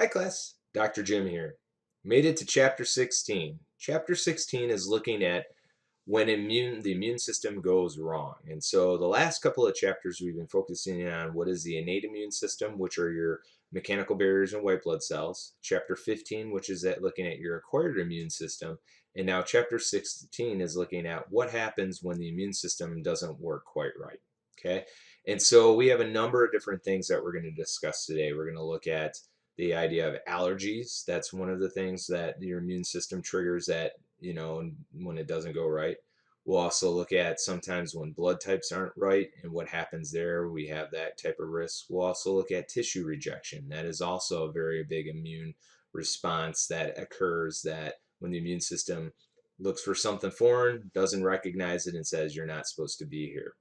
Hi class, Dr. Jim here. Made it to chapter 16. Chapter 16 is looking at when the immune system goes wrong. And so the last couple of chapters we've been focusing on what is the innate immune system, which are your mechanical barriers and white blood cells. Chapter 15, which is looking at your acquired immune system. And now chapter 16 is looking at what happens when the immune system doesn't work quite right. Okay, and so we have a number of different things that we're going to discuss today. We're going to look at the idea of allergies. That's one of the things that your immune system triggers that, when it doesn't go right. We'll also look at sometimes when blood types aren't right and what happens there. We have that type of risk. We'll also look at tissue rejection. That is also a very big immune response that occurs, that when the immune system looks for something foreign, doesn't recognize it, and says you're not supposed to be here.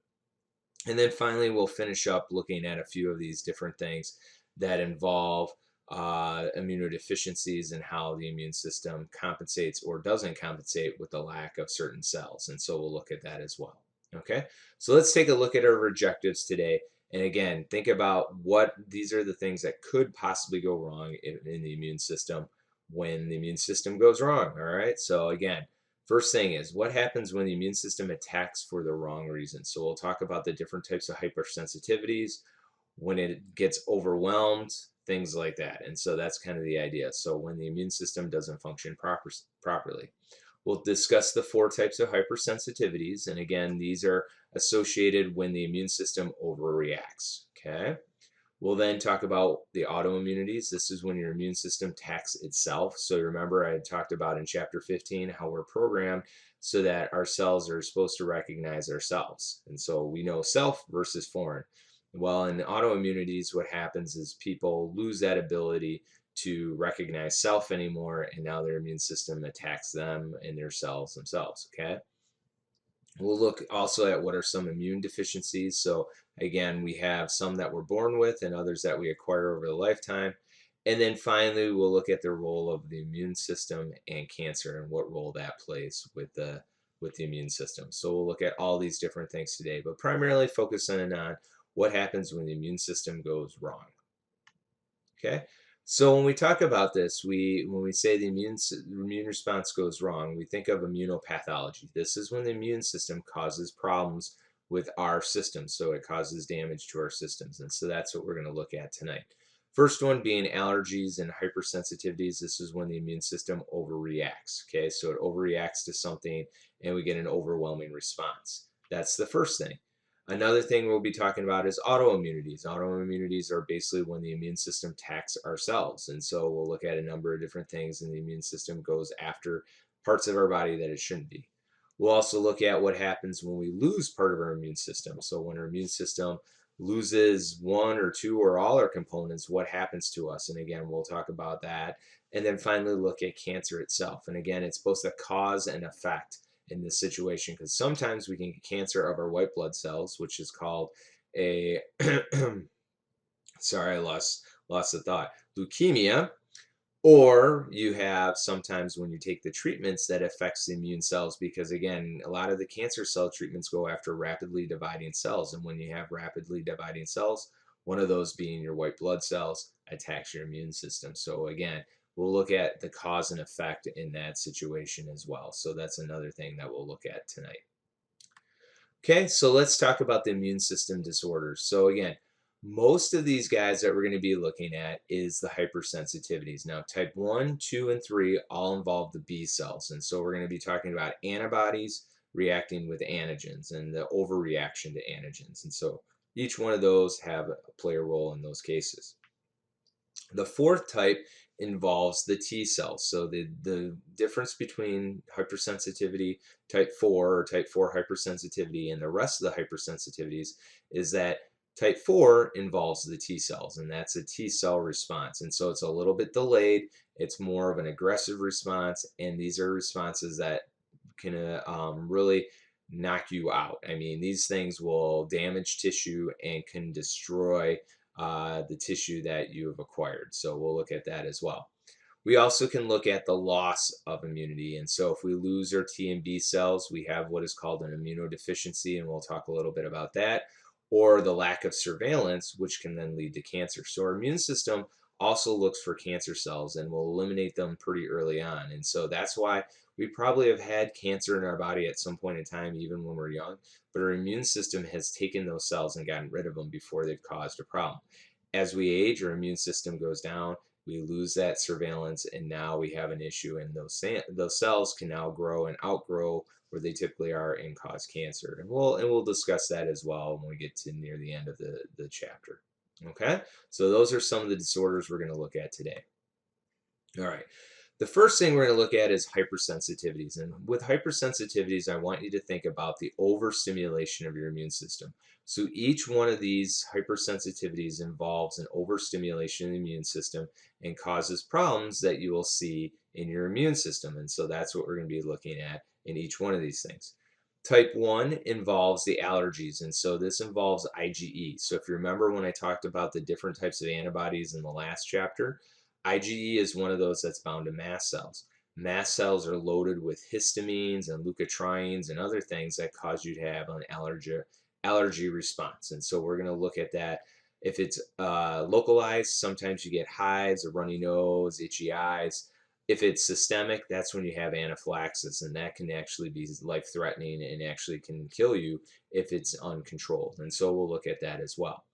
And then finally, we'll finish up looking at a few of these different things that involve immunodeficiencies and how the immune system compensates or doesn't compensate with the lack of certain cells. And so we'll look at that as well. Okay, so let's take a look at our rejectives today. And again, think about what these are the things that could possibly go wrong in the immune system when the immune system goes wrong. All right, so again, first thing is what happens when the immune system attacks for the wrong reason. So we'll talk about the different types of hypersensitivities, when it gets overwhelmed, things like that. And so that's kind of the idea. So when the immune system doesn't function properly. We'll discuss the 4 types of hypersensitivities. And again, these are associated when the immune system overreacts. Okay. We'll then talk about the autoimmunities. This is when your immune system attacks itself. So remember, I talked about in chapter 15 how we're programmed so that our cells are supposed to recognize ourselves. And so we know self versus foreign. Well, in autoimmunities, what happens is people lose that ability to recognize self anymore, and now their immune system attacks them and their cells themselves. Okay. We'll look also at what are some immune deficiencies. So again, we have some that we're born with and others that we acquire over the lifetime. And then finally, we'll look at the role of the immune system and cancer and what role that plays with the immune system. So we'll look at all these different things today, but primarily focusing on what happens when the immune system goes wrong. Okay, so when we talk about this, when we say the immune response goes wrong, we think of immunopathology. This is when the immune system causes problems with our system, so it causes damage to our systems, and so that's what we're going to look at tonight. First one being allergies and hypersensitivities. This is when the immune system overreacts. Okay, so it overreacts to something and we get an overwhelming response. That's the first thing. Another thing we'll be talking about is autoimmunities. Autoimmunities are basically when the immune system attacks our cells. And so we'll look at a number of different things, and the immune system goes after parts of our body that it shouldn't be. We'll also look at what happens when we lose part of our immune system. So when our immune system loses 1 or 2 or all our components, what happens to us? And again, we'll talk about that. And then finally look at cancer itself. And again, it's both a cause and effect in this situation, because sometimes we can get cancer of our white blood cells, which is called a sorry, I lost the thought, leukemia. Or you have sometimes when you take the treatments that affects the immune cells, because again, a lot of the cancer cell treatments go after rapidly dividing cells, and when you have rapidly dividing cells, one of those being your white blood cells, attacks your immune system. So again, we'll look at the cause and effect in that situation as well. So that's another thing that we'll look at tonight. Okay, so let's talk about the immune system disorders. So again, most of these guys that we're going to be looking at is the hypersensitivities. Now, type 1, 2, and 3 all involve the B cells. And so we're going to be talking about antibodies reacting with antigens and the overreaction to antigens. And so each one of those play a role in those cases. The fourth type involves the T cells. So the difference between hypersensitivity type 4 or type 4 hypersensitivity and the rest of the hypersensitivities is that type 4 involves the T cells, and that's a T cell response. And so it's a little bit delayed. It's more of an aggressive response, and these are responses that can really knock you out. I mean, these things will damage tissue and can destroy the tissue that you have acquired. So we'll look at that as well. We also can look at the loss of immunity. And so if we lose our T and B cells, we have what is called an immunodeficiency, and we'll talk a little bit about that, or the lack of surveillance, which can then lead to cancer. So our immune system also looks for cancer cells and will eliminate them pretty early on. And so that's why we probably have had cancer in our body at some point in time, even when we're young, but our immune system has taken those cells and gotten rid of them before they've caused a problem. As we age, our immune system goes down, we lose that surveillance, and now we have an issue, and those cells can now grow and outgrow where they typically are and cause cancer. And we'll discuss that as well when we get to near the end of the chapter. Okay, so those are some of the disorders we're going to look at today. All right. The first thing we're going to look at is hypersensitivities. And with hypersensitivities, I want you to think about the overstimulation of your immune system. So each one of these hypersensitivities involves an overstimulation of the immune system and causes problems that you will see in your immune system. And so that's what we're going to be looking at in each one of these things. Type 1 involves the allergies, and so this involves IgE. So if you remember when I talked about the different types of antibodies in the last chapter, IgE is one of those that's bound to mast cells. Mast cells are loaded with histamines and leukotrienes and other things that cause you to have an allergy response. And so we're going to look at that. If it's localized, sometimes you get hives, a runny nose, itchy eyes. If it's systemic, that's when you have anaphylaxis, and that can actually be life-threatening and actually can kill you if it's uncontrolled. And so we'll look at that as well.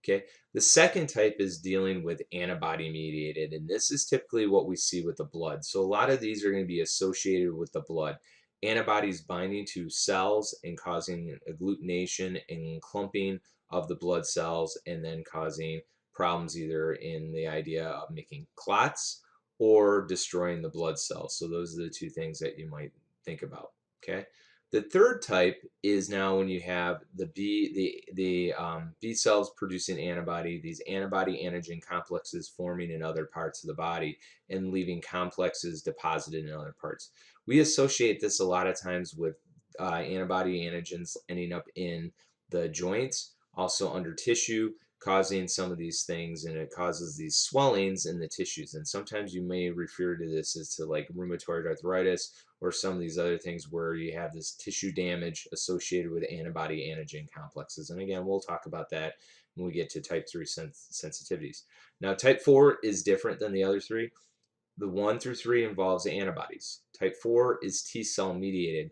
Okay, the second type is dealing with antibody mediated, and this is typically what we see with the blood. So a lot of these are going to be associated with the blood. Antibodies binding to cells and causing agglutination and clumping of the blood cells, and then causing problems either in the idea of making clots or destroying the blood cells. So those are the two things that you might think about. Okay. The third type is now when you have the B cells producing antibody, these antibody antigen complexes forming in other parts of the body and leaving complexes deposited in other parts. We associate this a lot of times with antibody antigens ending up in the joints, also under tissue, causing some of these things, and it causes these swellings in the tissues. And sometimes you may refer to this as to like rheumatoid arthritis or some of these other things where you have this tissue damage associated with antibody antigen complexes. And again, we'll talk about that when we get to type 3 sensitivities. Now, type 4 is different than the other three. The 1 through 3 involves antibodies. Type 4 is T cell mediated,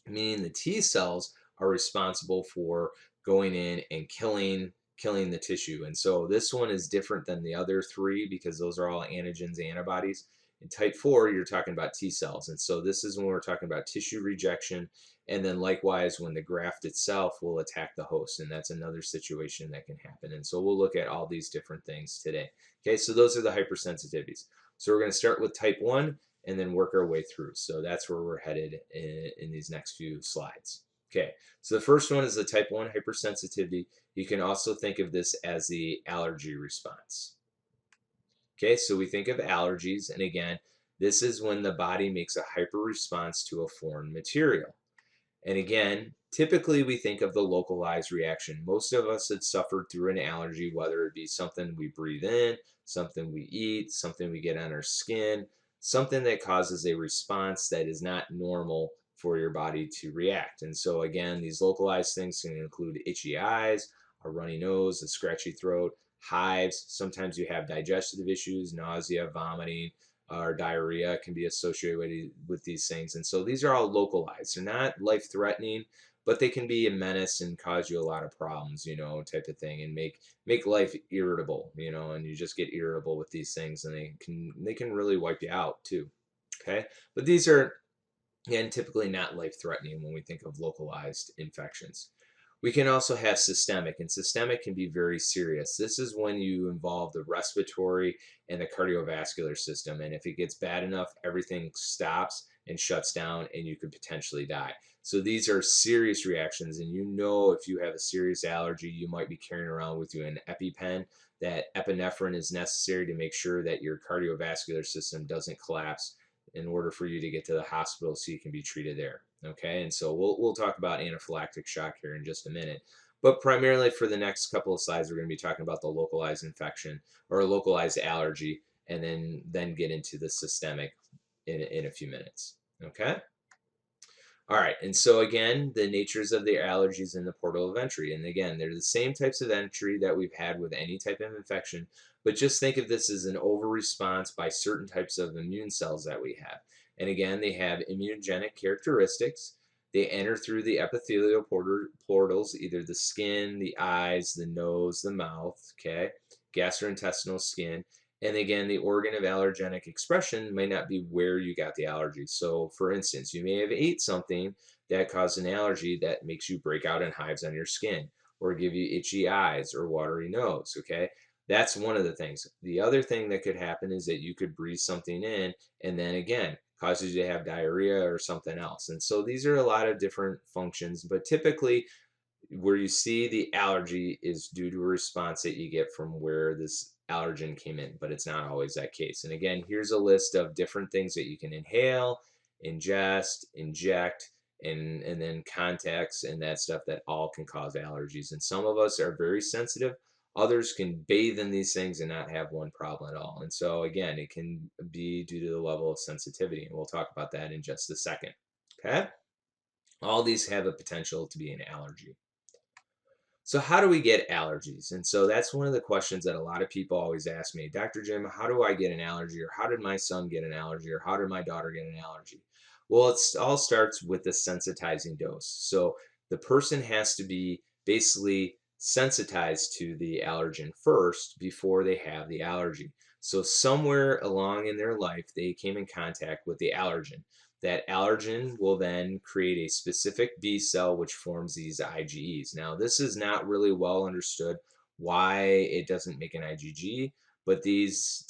meaning the T cells are responsible for going in and killing the tissue. And so this one is different than the other three because those are all antigens, antibodies. In type 4, you're talking about T cells. And so this is when we're talking about tissue rejection. And then likewise, when the graft itself will attack the host. And that's another situation that can happen. And so we'll look at all these different things today. Okay, so those are the hypersensitivities. So we're going to start with type 1 and then work our way through. So that's where we're headed in these next few slides. Okay, so the first one is the type 1 hypersensitivity. You can also think of this as the allergy response. Okay, so we think of allergies, and again, this is when the body makes a hyper response to a foreign material. And again, typically we think of the localized reaction. Most of us have suffered through an allergy, whether it be something we breathe in, something we eat, something we get on our skin, something that causes a response that is not normal for your body to react. And so again, these localized things can include itchy eyes, a runny nose, a scratchy throat, hives. Sometimes you have digestive issues, nausea, vomiting, or diarrhea can be associated with these things. And so these are all localized. They're not life-threatening, but they can be a menace and cause you a lot of problems, type of thing, and make life irritable, and you just get irritable with these things, and they can really wipe you out too. Okay, but these are, again, typically not life-threatening when we think of localized infections. We can also have systemic, and systemic can be very serious. This is when you involve the respiratory and the cardiovascular system, and if it gets bad enough, everything stops and shuts down, and you could potentially die. So these are serious reactions, and if you have a serious allergy, you might be carrying around with you an EpiPen. That epinephrine is necessary to make sure that your cardiovascular system doesn't collapse in order for you to get to the hospital so you can be treated there. Okay, and so we'll talk about anaphylactic shock here in just a minute. But primarily for the next couple of slides, we're going to be talking about the localized infection or localized allergy, and then get into the systemic in a few minutes. Okay. All right, and so again, the natures of the allergies in the portal of entry. And again, they're the same types of entry that we've had with any type of infection, but just think of this as an over response by certain types of immune cells that we have. And again, they have immunogenic characteristics. They enter through the epithelial portals, either the skin, the eyes, the nose, the mouth, okay, gastrointestinal skin. And again, the organ of allergenic expression may not be where you got the allergy. So, for instance, you may have ate something that caused an allergy that makes you break out in hives on your skin or give you itchy eyes or watery nose, okay? That's one of the things. The other thing that could happen is that you could breathe something in and then again causes you to have diarrhea or something else. And so these are a lot of different functions, but typically where you see the allergy is due to a response that you get from where this allergen came in, but it's not always that case. And again, here's a list of different things that you can inhale, ingest, inject, and then contacts and that stuff that all can cause allergies. And some of us are very sensitive. Others can bathe in these things and not have one problem at all. And so again, it can be due to the level of sensitivity. And we'll talk about that in just a second. Okay? All these have a potential to be an allergy. So how do we get allergies? And so that's one of the questions that a lot of people always ask me, Dr. Jim, how do I get an allergy? Or how did my son get an allergy? Or how did my daughter get an allergy? Well, it all starts with the sensitizing dose. So the person has to be basically sensitized to the allergen first before they have the allergy. So somewhere along in their life, they came in contact with the allergen. That allergen will then create a specific B cell which forms these IgEs. Now, this is not really well understood why it doesn't make an IgG, but these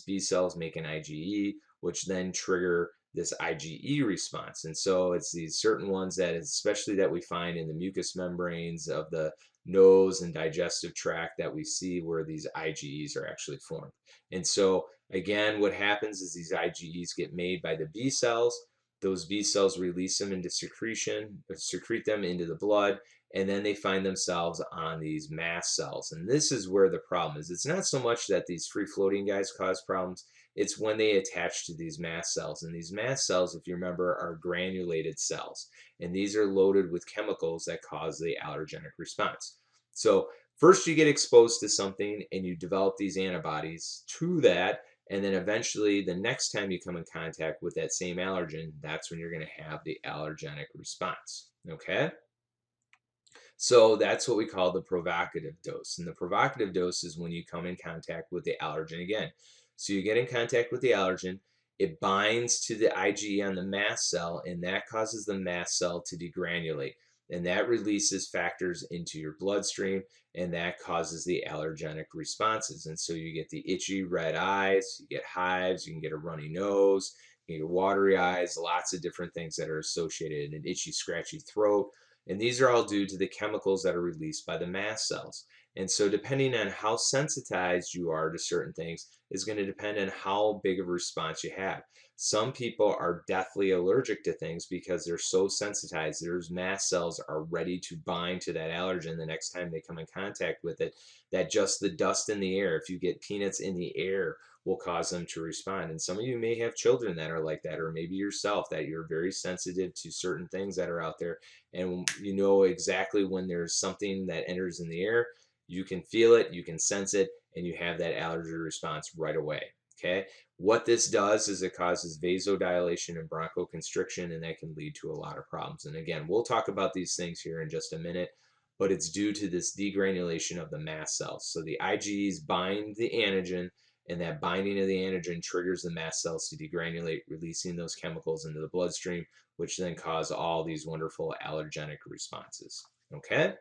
B cells make an IgE, which then trigger this IgE response. And so it's these certain ones that, especially that we find in the mucous membranes of the nose and digestive tract, that we see where these IgEs are actually formed. And so again, what happens is these IgEs get made by the B cells. Those B cells release them into secretion, secrete them into the blood, and then they find themselves on these mast cells. And this is where the problem is. It's not so much that these free-floating guys cause problems, it's when they attach to these mast cells. And these mast cells, if you remember, are granulated cells. And these are loaded with chemicals that cause the allergenic response. So first you get exposed to something and you develop these antibodies to that, and then eventually the next time you come in contact with that same allergen, that's when you're going to have the allergenic response, okay? So that's what we call the provocative dose. And the provocative dose is when you come in contact with the allergen again. So you get in contact with the allergen, it binds to the IgE on the mast cell, and that causes the mast cell to degranulate. And that releases factors into your bloodstream, and that causes the allergenic responses. And so you get the itchy red eyes, you get hives, you can get a runny nose, you get watery eyes, lots of different things that are associated, an itchy, scratchy throat. And these are all due to the chemicals that are released by the mast cells. And so depending on how sensitized you are to certain things is going to depend on how big of a response you have. Some people are deathly allergic to things because they're so sensitized. Their mast cells are ready to bind to that allergen the next time they come in contact with it, that just the dust in the air, if you get peanuts in the air, will cause them to respond. And some of you may have children that are like that, or maybe yourself, that you're very sensitive to certain things that are out there. And you know exactly when there's something that enters in the air, you can feel it, you can sense it, and you have that allergy response right away. Okay. What this does is it causes vasodilation and bronchoconstriction, and that can lead to a lot of problems. And again, we'll talk about these things here in just a minute, but it's due to this degranulation of the mast cells. So the IgEs bind the antigen, and that binding of the antigen triggers the mast cells to degranulate, releasing those chemicals into the bloodstream, which then cause all these wonderful allergenic responses. Okay?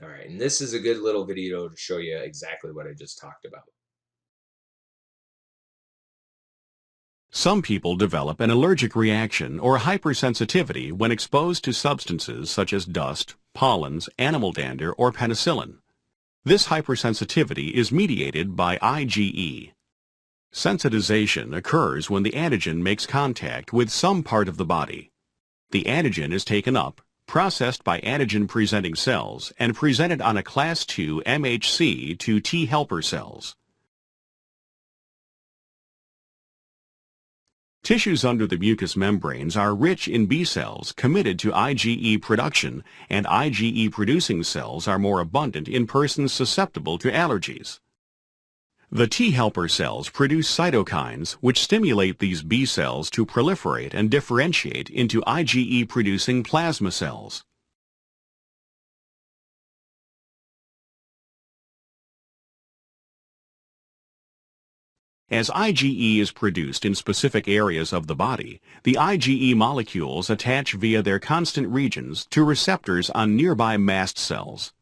All right, and this is a good little video to show you exactly what I just talked about. Some people develop an allergic reaction or hypersensitivity when exposed to substances such as dust, pollens, animal dander, or penicillin. This hypersensitivity is mediated by IgE. Sensitization occurs when the antigen makes contact with some part of the body. The antigen is taken up, processed by antigen-presenting cells, and presented on a Class II MHC to T helper cells. Tissues under the mucous membranes are rich in B cells committed to IgE production, and IgE-producing cells are more abundant in persons susceptible to allergies. The T helper cells produce cytokines which stimulate these B cells to proliferate and differentiate into IgE-producing plasma cells. As IgE is produced in specific areas of the body, the IgE molecules attach via their constant regions to receptors on nearby mast cells.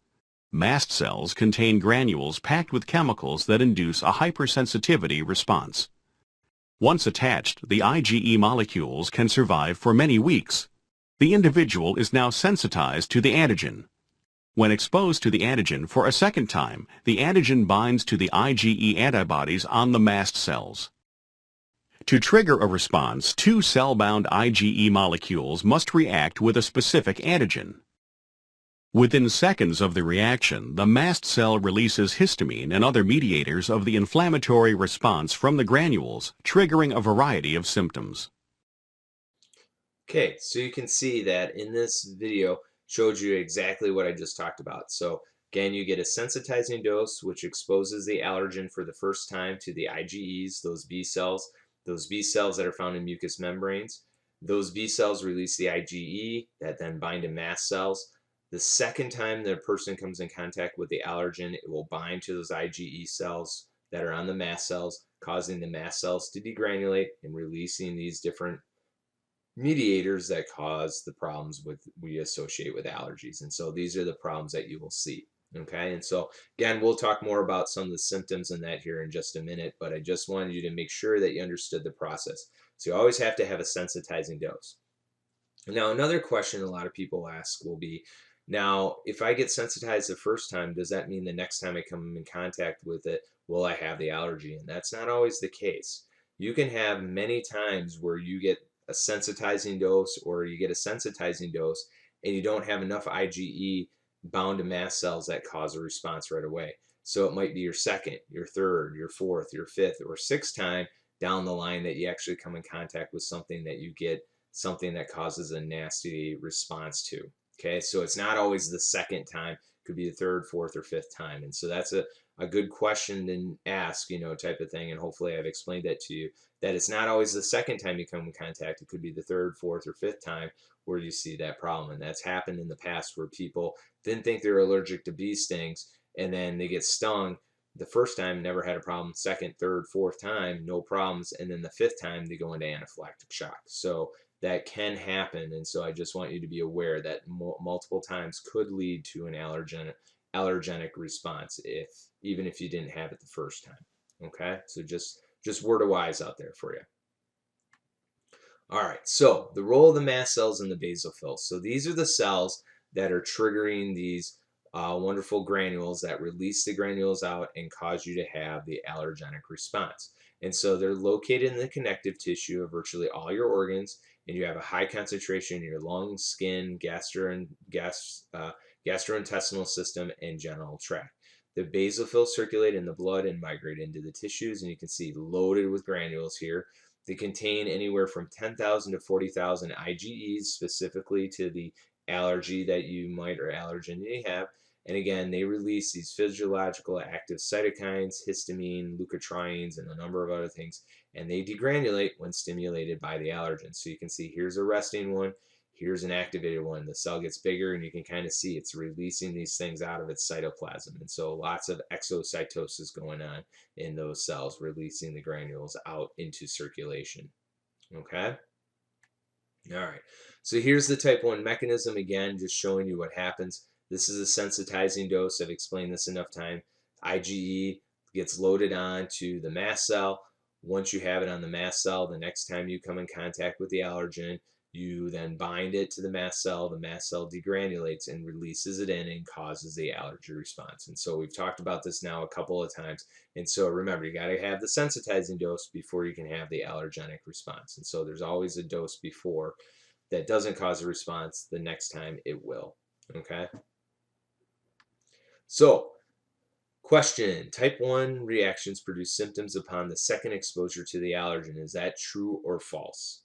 Mast cells contain granules packed with chemicals that induce a hypersensitivity response. Once attached, the IgE molecules can survive for many weeks. The individual is now sensitized to the antigen. When exposed to the antigen for a second time, the antigen binds to the IgE antibodies on the mast cells. To trigger a response, two cell-bound IgE molecules must react with a specific antigen. Within seconds of the reaction, the mast cell releases histamine and other mediators of the inflammatory response from the granules, triggering a variety of symptoms. Okay, so you can see that in this video showed you exactly what I just talked about. So again, you get a sensitizing dose, which exposes the allergen for the first time to the IgEs, those B cells that are found in mucous membranes. Those B cells release the IgE that then bind to mast cells. The second time the person comes in contact with the allergen, it will bind to those IgE cells that are on the mast cells, causing the mast cells to degranulate and releasing these different mediators that cause the problems we associate with allergies. And so these are the problems that you will see. Okay, and so again, we'll talk more about some of the symptoms in that here in just a minute, but I just wanted you to make sure that you understood the process. So you always have to have a sensitizing dose. Now, another question a lot of people ask will be, now, if I get sensitized the first time, does that mean the next time I come in contact with it, will I have the allergy? And that's not always the case. You can have many times where you get a sensitizing dose or you get a sensitizing dose and you don't have enough IgE bound to mast cells that cause a response right away. So it might be your second, your third, your fourth, your fifth, or sixth time down the line that you actually come in contact with something that you get something that causes a nasty response to. Okay, so it's not always the second time, it could be the third, fourth, or fifth time. And so that's a good question to ask, type of thing. And hopefully I've explained that to you, that it's not always the second time you come in contact. It could be the third, fourth, or fifth time where you see that problem. And that's happened in the past where people didn't think they're allergic to bee stings and then they get stung. The first time never had a problem. Second, third, fourth time, no problems. And then the fifth time they go into anaphylactic shock. So that can happen. And so I just want you to be aware that multiple times could lead to an allergenic response even if you didn't have it the first time. Okay, so just word of wise out there for you. All right, so the role of the mast cells and the basophils. So these are the cells that are triggering these wonderful granules that release the granules out and cause you to have the allergenic response. And so they're located in the connective tissue of virtually all your organs, and you have a high concentration in your lungs, skin, gastrointestinal system, and genital tract. The basophils circulate in the blood and migrate into the tissues, and you can see loaded with granules here. They contain anywhere from 10,000 to 40,000 IgEs specifically to the allergy that you might or allergen you have. And again, they release these physiological active cytokines, histamine, leukotrienes, and a number of other things. And they degranulate when stimulated by the allergen. So you can see here's a resting one, here's an activated one. The cell gets bigger and you can kind of see it's releasing these things out of its cytoplasm. And so lots of exocytosis going on in those cells, releasing the granules out into circulation. Okay? All right. So here's the type 1 mechanism, again, just showing you what happens. This is a sensitizing dose. I've explained this enough time. IgE gets loaded on to the mast cell. Once you have it on the mast cell, the next time you come in contact with the allergen, you then bind it to the mast cell degranulates and releases it in and causes the allergy response. And so we've talked about this now a couple of times. And so remember, you got to have the sensitizing dose before you can have the allergenic response. And so there's always a dose before that doesn't cause a response. The next time it will. Okay? So Question: Type 1 reactions produce symptoms upon the second exposure to the allergen. Is that true or false?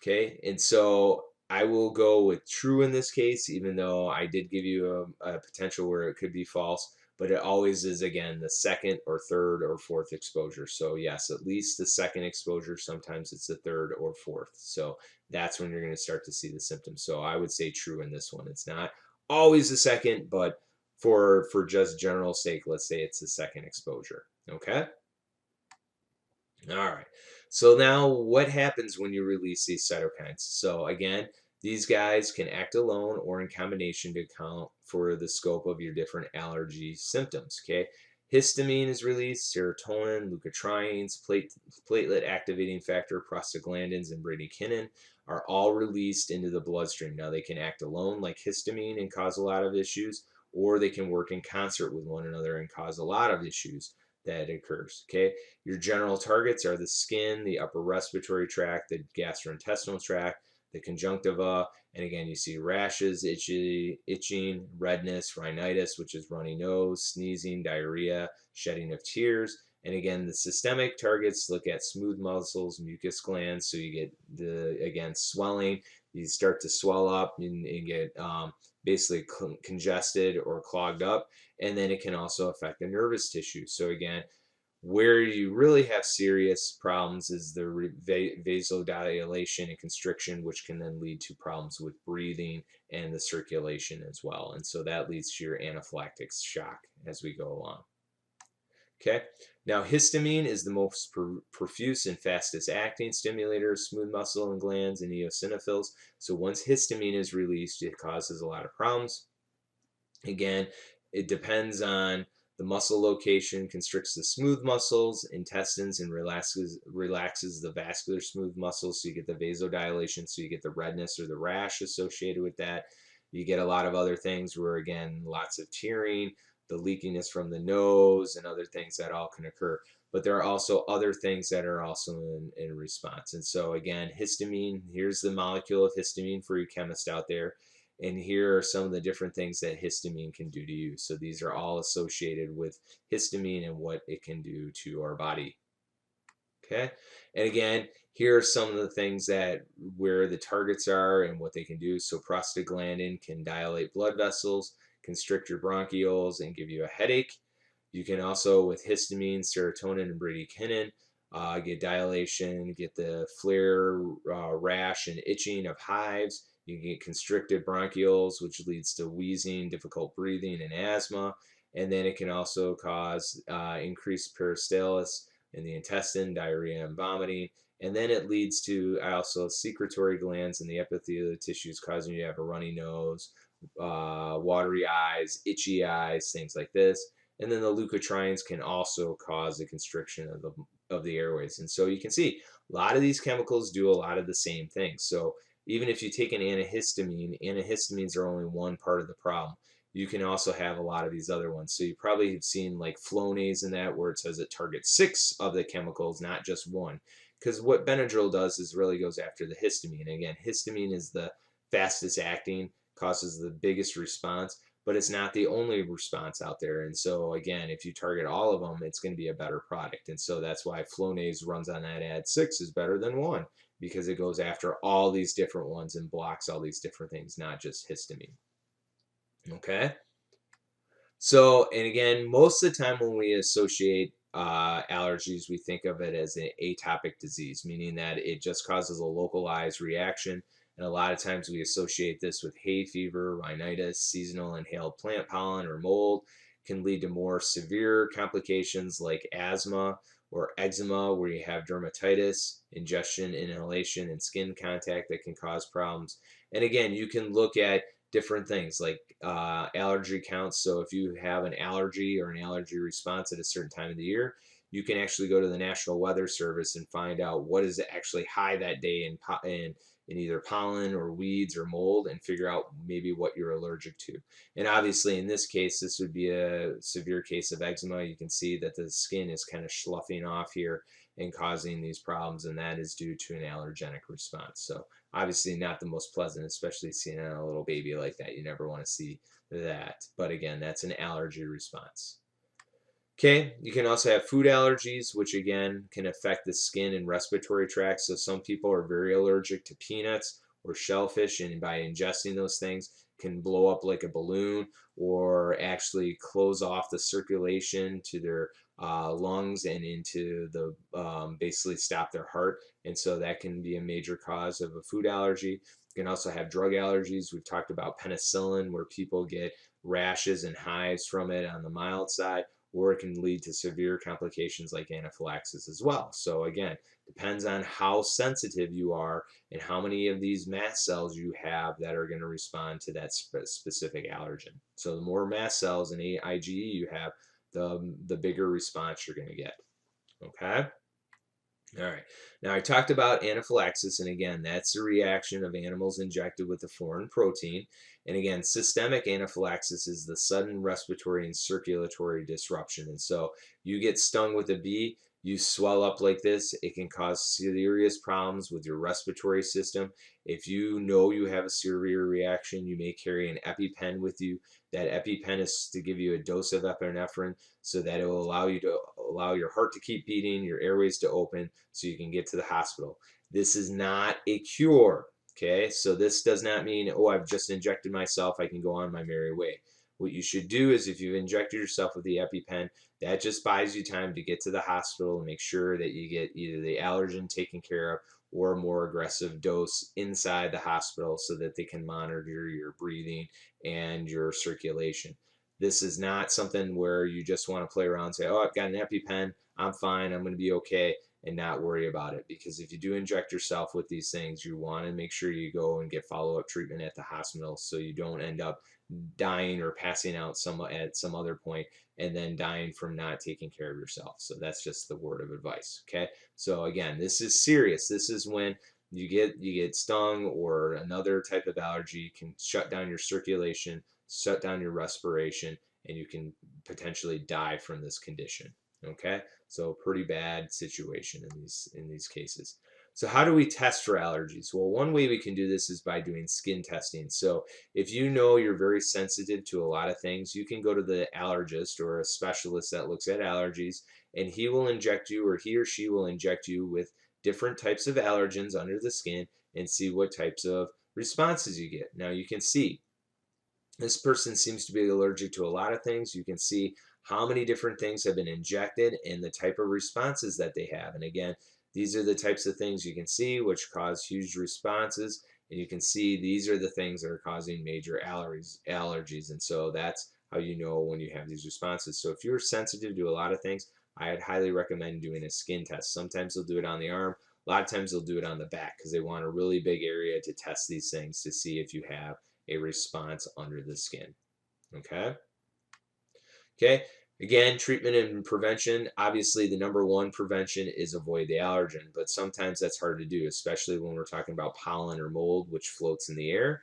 Okay, and so I will go with true in this case, even though I did give you a potential where it could be false, but it always is, again, the second or third or fourth exposure. So yes, at least the second exposure, sometimes it's the third or fourth. So that's when you're going to start to see the symptoms. So I would say true in this one. It's not always the second, but for just general sake, let's say it's the second exposure. Okay? All right. So now what happens when you release these cytokines? So again, these guys can act alone or in combination to account for the scope of your different allergy symptoms. Okay. Histamine is released, serotonin, leukotrienes, platelet activating factor, prostaglandins, and bradykinin are all released into the bloodstream. Now they can act alone like histamine and cause a lot of issues, or they can work in concert with one another and cause a lot of issues that occurs. Okay. Your general targets are the skin, the upper respiratory tract, the gastrointestinal tract, the conjunctiva, and again, you see rashes, itching, redness, rhinitis, which is runny nose, sneezing, diarrhea, shedding of tears. And again, the systemic targets look at smooth muscles, mucus glands, so you get again, swelling. You start to swell up and get basically congested or clogged up. And then it can also affect the nervous tissue. So again, where you really have serious problems is the vasodilation and constriction, which can then lead to problems with breathing and the circulation as well. And so that leads to your anaphylactic shock as we go along. Okay, now histamine is the most profuse and fastest acting stimulator of smooth muscle and glands and eosinophils. So once histamine is released, it causes a lot of problems. Again, it depends on the muscle location, constricts the smooth muscles, intestines, and relaxes the vascular smooth muscles. So you get the vasodilation, so you get the redness or the rash associated with that. You get a lot of other things where, again, lots of tearing, the leakiness from the nose, and other things that all can occur. But there are also other things that are also in response. And so, again, histamine, here's the molecule of histamine for you chemists out there. And here are some of the different things that histamine can do to you. So these are all associated with histamine and what it can do to our body. Okay. And again, here are some of the things that where the targets are and what they can do. So prostaglandin can dilate blood vessels, constrict your bronchioles, and give you a headache. You can also, with histamine, serotonin, and bradykinin, get dilation, get the flare, rash, and itching of hives. You can get constricted bronchioles, which leads to wheezing, difficult breathing, and asthma. And then it can also cause increased peristalsis in the intestine, diarrhea, and vomiting. And then it leads to also secretory glands in the epithelial tissues, causing you to have a runny nose, watery eyes, itchy eyes, things like this. And then the leukotrienes can also cause a constriction of the airways. And so you can see a lot of these chemicals do a lot of the same things. So even if you take an antihistamine, antihistamines are only one part of the problem. You can also have a lot of these other ones. So you probably have seen like Flonase in that where it says it targets 6 of the chemicals, not just one. Because what Benadryl does is really goes after the histamine. Again, histamine is the fastest acting, causes the biggest response, but it's not the only response out there. And so again, if you target all of them, it's going to be a better product. And so that's why Flonase runs on that ad 6 is better than 1, because it goes after all these different ones and blocks all these different things, not just histamine. Okay. So, and again, most of the time when we associate allergies, we think of it as an atopic disease, meaning that it just causes a localized reaction. And a lot of times we associate this with hay fever, rhinitis, seasonal inhaled plant pollen, or mold. Can lead to more severe complications like asthma or eczema, where you have dermatitis, ingestion, inhalation, and skin contact that can cause problems. And again, you can look at different things like allergy counts. So if you have an allergy or an allergy response at a certain time of the year, you can actually go to the National Weather Service and find out what is actually high that day in either pollen or weeds or mold, and figure out maybe what you're allergic to. And obviously in this case, this would be a severe case of eczema. You can see that the skin is kind of sloughing off here and causing these problems, and that is due to an allergenic response. So obviously not the most pleasant, especially seeing a little baby like that. You never want to see that. But again, that's an allergy response. Okay, you can also have food allergies, which again can affect the skin and respiratory tract. So some people are very allergic to peanuts or shellfish, and by ingesting those things can blow up like a balloon or actually close off the circulation to their lungs and into the basically stop their heart. And so that can be a major cause of a food allergy. You can also have drug allergies. We've talked about penicillin, where people get rashes and hives from it on the mild side, or it can lead to severe complications like anaphylaxis as well. So again, depends on how sensitive you are and how many of these mast cells you have that are going to respond to that specific allergen. So the more mast cells and IgE you have, the bigger response you're going to get. Okay. All right. Now I talked about anaphylaxis, and again, that's a reaction of animals injected with a foreign protein. And again, systemic anaphylaxis is the sudden respiratory and circulatory disruption. And so you get stung with a bee, you swell up like this, it can cause serious problems with your respiratory system. If you know you have a severe reaction, you may carry an EpiPen with you. That EpiPen is to give you a dose of epinephrine so that it will allow your heart to keep beating, your airways to open, so you can get to the hospital. This is not a cure. Okay, so this does not mean, oh, I've just injected myself, I can go on my merry way. What you should do is, if you've injected yourself with the EpiPen, that just buys you time to get to the hospital and make sure that you get either the allergen taken care of or a more aggressive dose inside the hospital so that they can monitor your breathing and your circulation. This is not something where you just want to play around and say, oh, I've got an EpiPen, I'm fine, I'm going to be okay, and not worry about it. Because if you do inject yourself with these things, you want to make sure you go and get follow-up treatment at the hospital so you don't end up dying or passing out at some other point and then dying from not taking care of yourself. So that's just the word of advice. Okay. So again, this is serious. This is when you get stung, or another type of allergy can shut down your circulation, shut down your respiration, and you can potentially die from this condition. Okay, so pretty bad situation in these cases. So how do we test for allergies? Well, one way we can do this is by doing skin testing. So if you know you're very sensitive to a lot of things, you can go to the allergist or a specialist that looks at allergies, and he will inject you, or he or she will inject you with different types of allergens under the skin and see what types of responses you get. Now you can see this person seems to be allergic to a lot of things. You can see how many different things have been injected and the type of responses that they have. And again, these are the types of things you can see which cause huge responses. And you can see these are the things that are causing major allergies. And so that's how you know when you have these responses. So if you're sensitive to a lot of things, I'd highly recommend doing a skin test. Sometimes they'll do it on the arm. A lot of times they'll do it on the back because they want a really big area to test these things to see if you have a response under the skin. Okay. Okay. Again, treatment and prevention. Obviously, the number one prevention is avoid the allergen, but sometimes that's hard to do, especially when we're talking about pollen or mold, which floats in the air.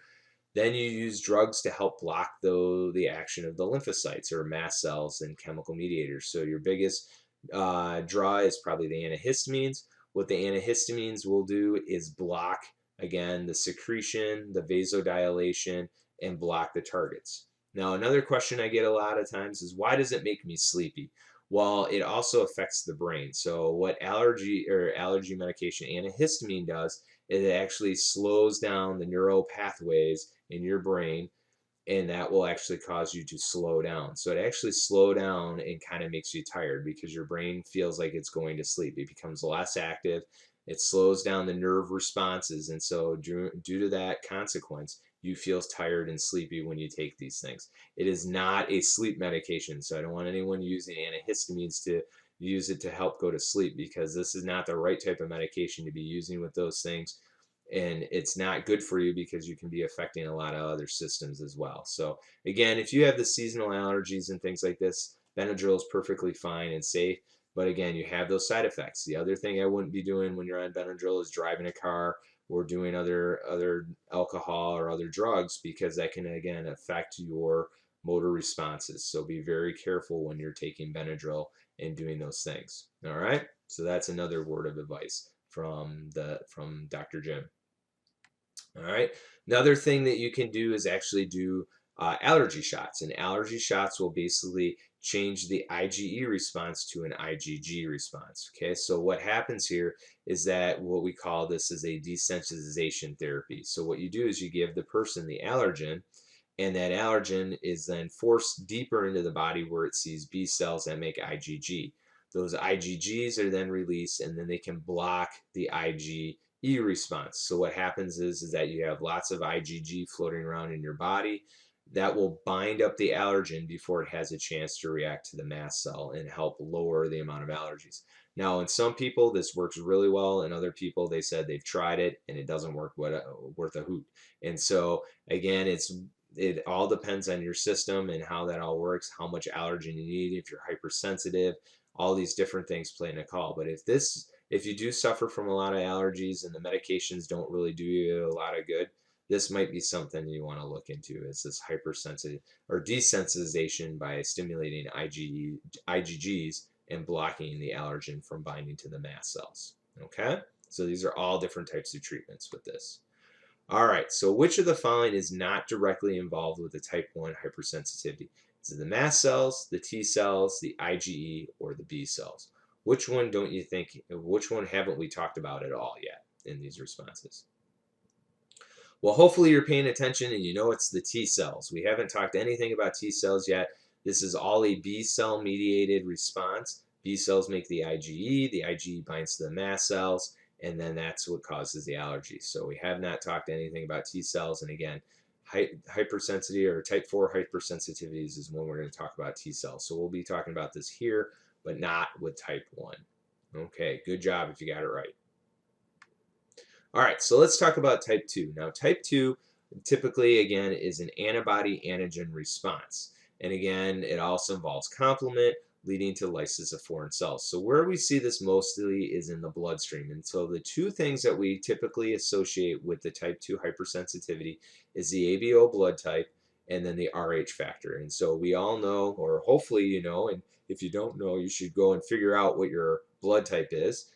Then you use drugs to help block the action of the lymphocytes or mast cells and chemical mediators. So your biggest draw is probably the antihistamines. What the antihistamines will do is block, again, the secretion, the vasodilation, and block the targets. Now, another question I get a lot of times is, why does it make me sleepy? Well, it also affects the brain. So what allergy medication antihistamine does, it actually slows down the neural pathways in your brain, and that will actually cause you to slow down. So it actually slow down and kind of makes you tired because your brain feels like it's going to sleep. It becomes less active. It slows down the nerve responses, and so due to that consequence, you feel tired and sleepy when you take these things. It is not a sleep medication, so I don't want anyone using antihistamines to use it to help go to sleep, because this is not the right type of medication to be using with those things, and it's not good for you because you can be affecting a lot of other systems as well. So again, if you have the seasonal allergies and things like this, Benadryl is perfectly fine and safe. But again, you have those side effects. The other thing I wouldn't be doing when you're on Benadryl is driving a car or doing other alcohol or other drugs, because that can again affect your motor responses. So be very careful when you're taking Benadryl and doing those things. All right. So that's another word of advice from Dr. Jim. All right. Another thing that you can do is actually do allergy shots. And allergy shots will basically change the IgE response to an IgG response. Okay, so what happens here is that what we call this is a desensitization therapy. So what you do is you give the person the allergen, and that allergen is then forced deeper into the body where it sees B cells that make IgG. Those IgGs are then released, and then they can block the IgE response. So what happens is that you have lots of IgG floating around in your body that will bind up the allergen before it has a chance to react to the mast cell and help lower the amount of allergies. Now, in some people, this works really well. In other people, they said they've tried it and it doesn't work worth a hoot. And so, again, it all depends on your system and how that all works, how much allergen you need, if you're hypersensitive, all these different things play in a call. But if you do suffer from a lot of allergies and the medications don't really do you a lot of good, this might be something you want to look into. Is this hypersensitive or desensitization by stimulating IgGs and blocking the allergen from binding to the mast cells. Okay, so these are all different types of treatments with this. All right, so which of the following is not directly involved with the type 1 hypersensitivity? Is it the mast cells, the T cells, the IgE, or the B cells? Which one don't you think, which one haven't we talked about at all yet in these responses? Well, hopefully you're paying attention and you know it's the T cells. We haven't talked anything about T cells yet. This is all a B cell mediated response. B cells make the IgE binds to the mast cells, and then that's what causes the allergy. So we have not talked anything about T cells, and again, hypersensitivity or type 4 hypersensitivities is when we're going to talk about T cells. So we'll be talking about this here, but not with type 1. Okay, good job if you got it right. All right, so let's talk about type 2. Now, type 2 typically, again, is an antibody-antigen response. And again, it also involves complement, leading to lysis of foreign cells. So where we see this mostly is in the bloodstream. And so the two things that we typically associate with the type 2 hypersensitivity is the ABO blood type and then the RH factor. And so we all know, or hopefully you know, and if you don't know, you should go and figure out what your blood type is,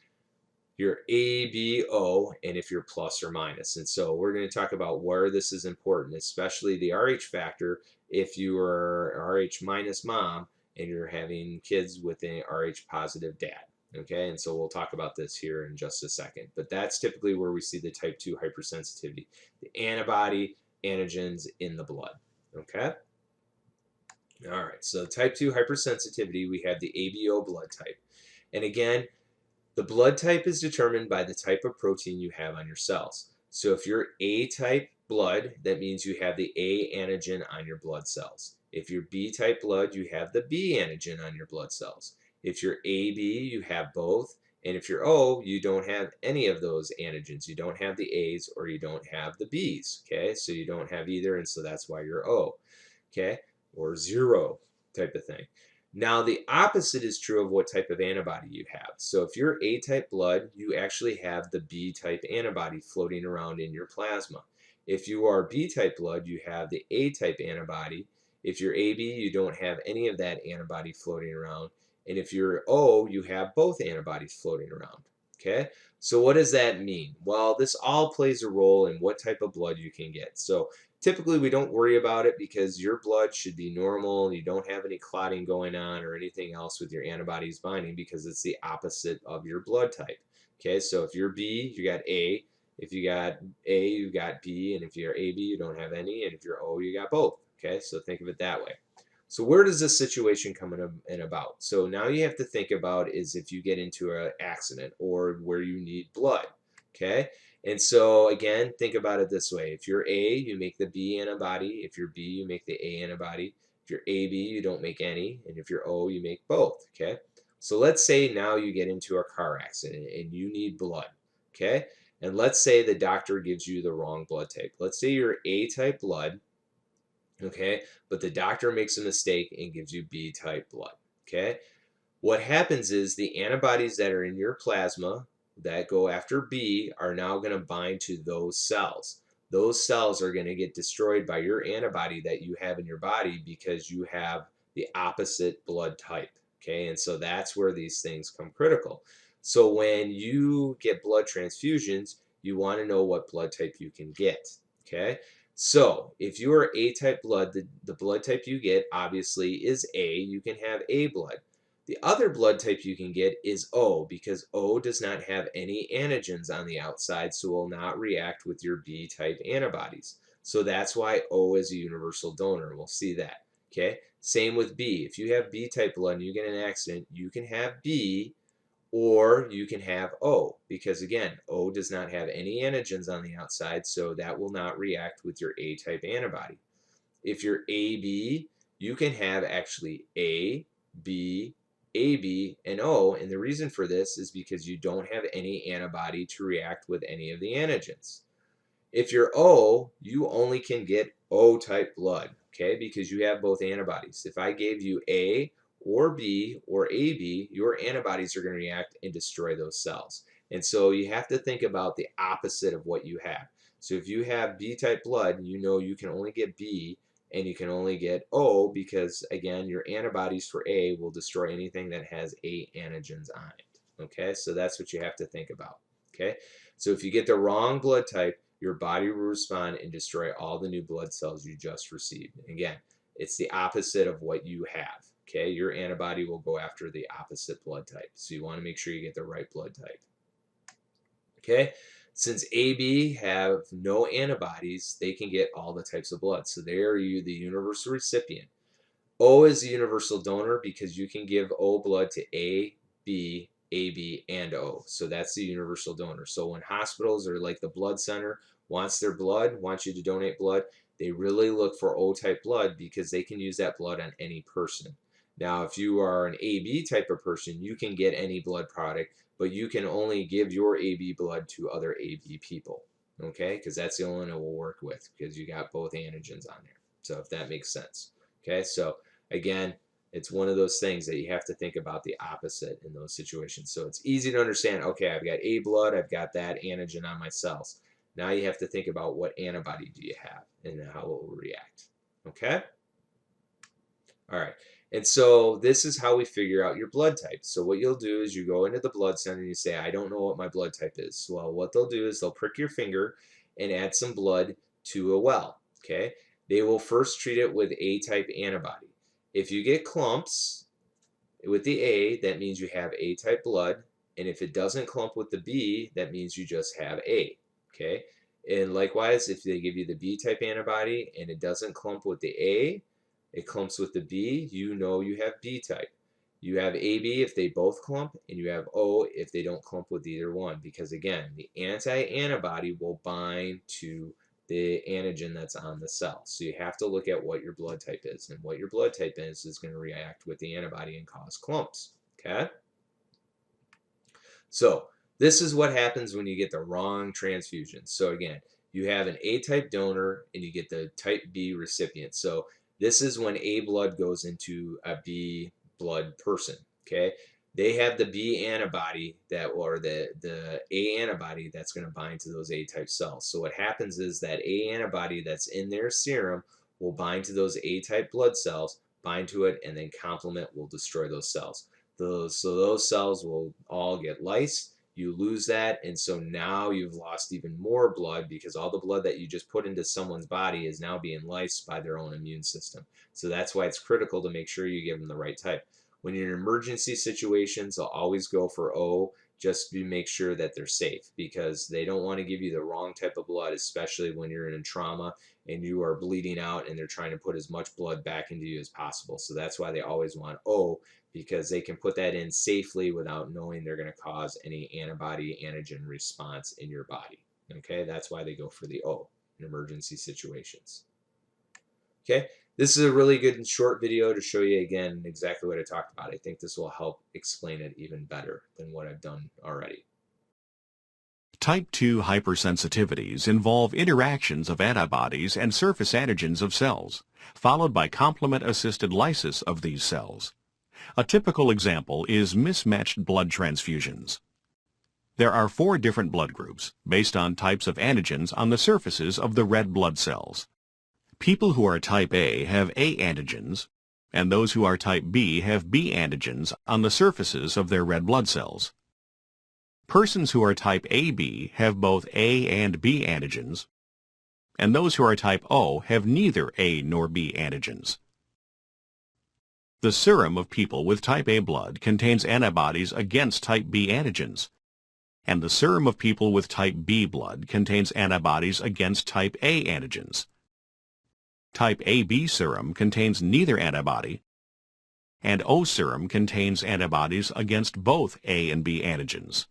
your ABO, and if you're plus or minus. And so we're going to talk about where this is important, especially the RH factor if you are RH minus mom and you're having kids with an RH positive dad. Okay, and so we'll talk about this here in just a second. But that's typically where we see the type 2 hypersensitivity, the antibody antigens in the blood. Okay, all right, so type 2 hypersensitivity, we have the ABO blood type. And again, the blood type is determined by the type of protein you have on your cells. So if you're A type blood, that means you have the A antigen on your blood cells. If you're B type blood, you have the B antigen on your blood cells. If you're AB, you have both. And if you're O, you don't have any of those antigens. You don't have the A's or you don't have the B's. Okay, so you don't have either, and so that's why you're O. Okay, or zero type of thing. Now, the opposite is true of what type of antibody you have. So if you're A type blood, you actually have the B type antibody floating around in your plasma. If you are B type blood, you have the A type antibody. If you're AB, you don't have any of that antibody floating around. And if you're O, you have both antibodies floating around. Okay, so what does that mean? Well, this all plays a role in what type of blood you can get. So typically, we don't worry about it because your blood should be normal. You don't have any clotting going on or anything else with your antibodies binding because it's the opposite of your blood type. Okay, so if you're B, you got A. If you got A, you got B. And if you're AB, you don't have any. And if you're O, you got both. Okay, so think of it that way. So where does this situation come in about? So now you have to think about is if you get into an accident or where you need blood. Okay, and so again, think about it this way. If you're A, you make the B antibody. If you're B, you make the A antibody. If you're AB, you don't make any. And if you're O, you make both. Okay, so let's say now you get into a car accident and you need blood. Okay, and let's say the doctor gives you the wrong blood type. Let's say you're A type blood. Okay, but the doctor makes a mistake and gives you B type blood. Okay, what happens is the antibodies that are in your plasma that go after B are now going to bind to those cells. Those cells are going to get destroyed by your antibody that you have in your body because you have the opposite blood type. Okay, and so that's where these things come critical. So when you get blood transfusions, you want to know what blood type you can get. Okay, So if you are A-type blood, the blood type you get obviously is A. You can have A blood. The other blood type you can get is O, because O does not have any antigens on the outside, so will not react with your B-type antibodies. So that's why O is a universal donor, and we'll see that. Okay. Same with B. If you have B-type blood and you get in an accident, you can have B or you can have O, because again, O does not have any antigens on the outside, so that will not react with your A-type antibody. If you're AB, you can have actually A, B, AB, and O, and the reason for this is because you don't have any antibody to react with any of the antigens. If you're O, you only can get O-type blood, okay, because you have both antibodies. If I gave you A or B or AB, your antibodies are going to react and destroy those cells. And so you have to think about the opposite of what you have. So if you have B-type blood, you know you can only get B and you can only get O because, again, your antibodies for A will destroy anything that has A antigens on it. Okay, so that's what you have to think about. Okay, so if you get the wrong blood type, your body will respond and destroy all the new blood cells you just received. Again, it's the opposite of what you have. Okay, your antibody will go after the opposite blood type. So you want to make sure you get the right blood type. Okay, since AB have no antibodies, they can get all the types of blood. So they are the universal recipient. O is the universal donor because you can give O blood to A, B, AB, and O. So that's the universal donor. So when hospitals or like the blood center wants their blood, wants you to donate blood, they really look for O-type blood because they can use that blood on any person. Now, if you are an AB type of person, you can get any blood product, but you can only give your AB blood to other AB people, okay? Because that's the only one it will work with because you got both antigens on there. So if that makes sense, okay? So again, it's one of those things that you have to think about the opposite in those situations. So it's easy to understand, okay, I've got A blood, I've got that antigen on my cells. Now you have to think about what antibody do you have and how it will react, okay? All right, and so this is how we figure out your blood type. So what you'll do is you go into the blood center and you say, I don't know what my blood type is. Well, what they'll do is they'll prick your finger and add some blood to a well, okay? They will first treat it with A-type antibody. If you get clumps with the A, that means you have A-type blood, and if it doesn't clump with the B, that means you just have A, okay? And likewise, if they give you the B-type antibody and it doesn't clump with the A, it clumps with the B, you know you have B-type. You have AB if they both clump, and you have O if they don't clump with either one, because again, the anti-antibody will bind to the antigen that's on the cell. So you have to look at what your blood type is, and what your blood type is going to react with the antibody and cause clumps, okay? So this is what happens when you get the wrong transfusion. So again, you have an A-type donor and you get the type B recipient. So this is when A blood goes into a B blood person, okay? They have the B antibody or the A antibody that's going to bind to those A-type cells. So what happens is that A antibody that's in their serum will bind to those A-type blood cells, bind to it, and then complement will destroy those cells. So those cells will all get lysed. You lose that, and so now you've lost even more blood because all the blood that you just put into someone's body is now being lysed by their own immune system. So that's why it's critical to make sure you give them the right type. When you're in emergency situations, I'll always go for O just to make sure that they're safe, because they don't want to give you the wrong type of blood, especially when you're in trauma and you are bleeding out and they're trying to put as much blood back into you as possible. So that's why they always want O, because they can put that in safely without knowing they're going to cause any antibody antigen response in your body. Okay, that's why they go for the O in emergency situations. Okay, this is a really good and short video to show you again exactly what I talked about. I think this will help explain it even better than what I've done already. Type II hypersensitivities involve interactions of antibodies and surface antigens of cells, followed by complement-assisted lysis of these cells. A typical example is mismatched blood transfusions. There are 4 different blood groups based on types of antigens on the surfaces of the red blood cells. People who are type A have A antigens, and those who are type B have B antigens on the surfaces of their red blood cells. Persons who are type AB have both A and B antigens, and those who are type O have neither A nor B antigens. The serum of people with type A blood contains antibodies against type B antigens, and the serum of people with type B blood contains antibodies against type A antigens. Type AB serum contains neither antibody, and O serum contains antibodies against both A and B antigens.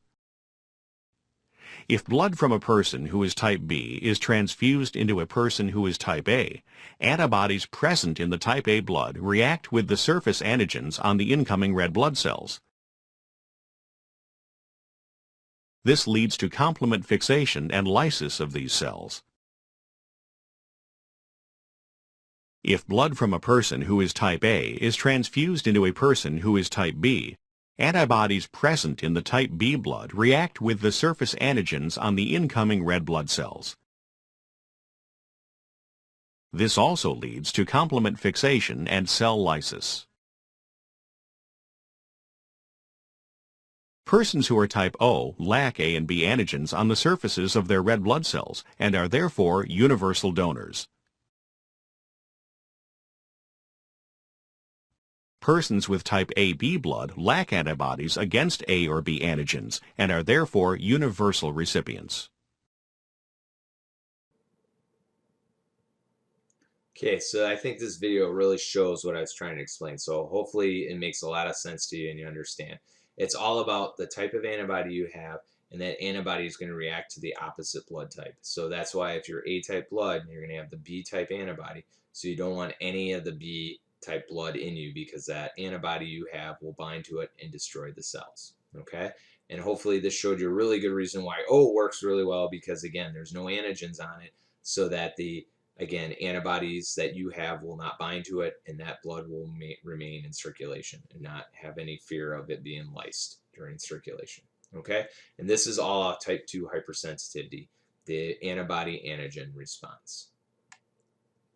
If blood from a person who is type B is transfused into a person who is type A, antibodies present in the type A blood react with the surface antigens on the incoming red blood cells. This leads to complement fixation and lysis of these cells. If blood from a person who is type A is transfused into a person who is type B, antibodies present in the type B blood react with the surface antigens on the incoming red blood cells. This also leads to complement fixation and cell lysis. Persons who are type O lack A and B antigens on the surfaces of their red blood cells and are therefore universal donors. Persons with type AB blood lack antibodies against A or B antigens and are therefore universal recipients. Okay, so I think this video really shows what I was trying to explain. So hopefully it makes a lot of sense to you and you understand. It's all about the type of antibody you have, and that antibody is going to react to the opposite blood type. So that's why if you're A type blood, you're going to have the B type antibody. So you don't want any of the B type blood in you, because that antibody you have will bind to it and destroy the cells. Okay? And hopefully this showed you a really good reason why O works really well, because again, there's no antigens on it, so that again, antibodies that you have will not bind to it, and that blood will remain in circulation and not have any fear of it being lysed during circulation. Okay? And this is all type II hypersensitivity, the antibody-antigen response.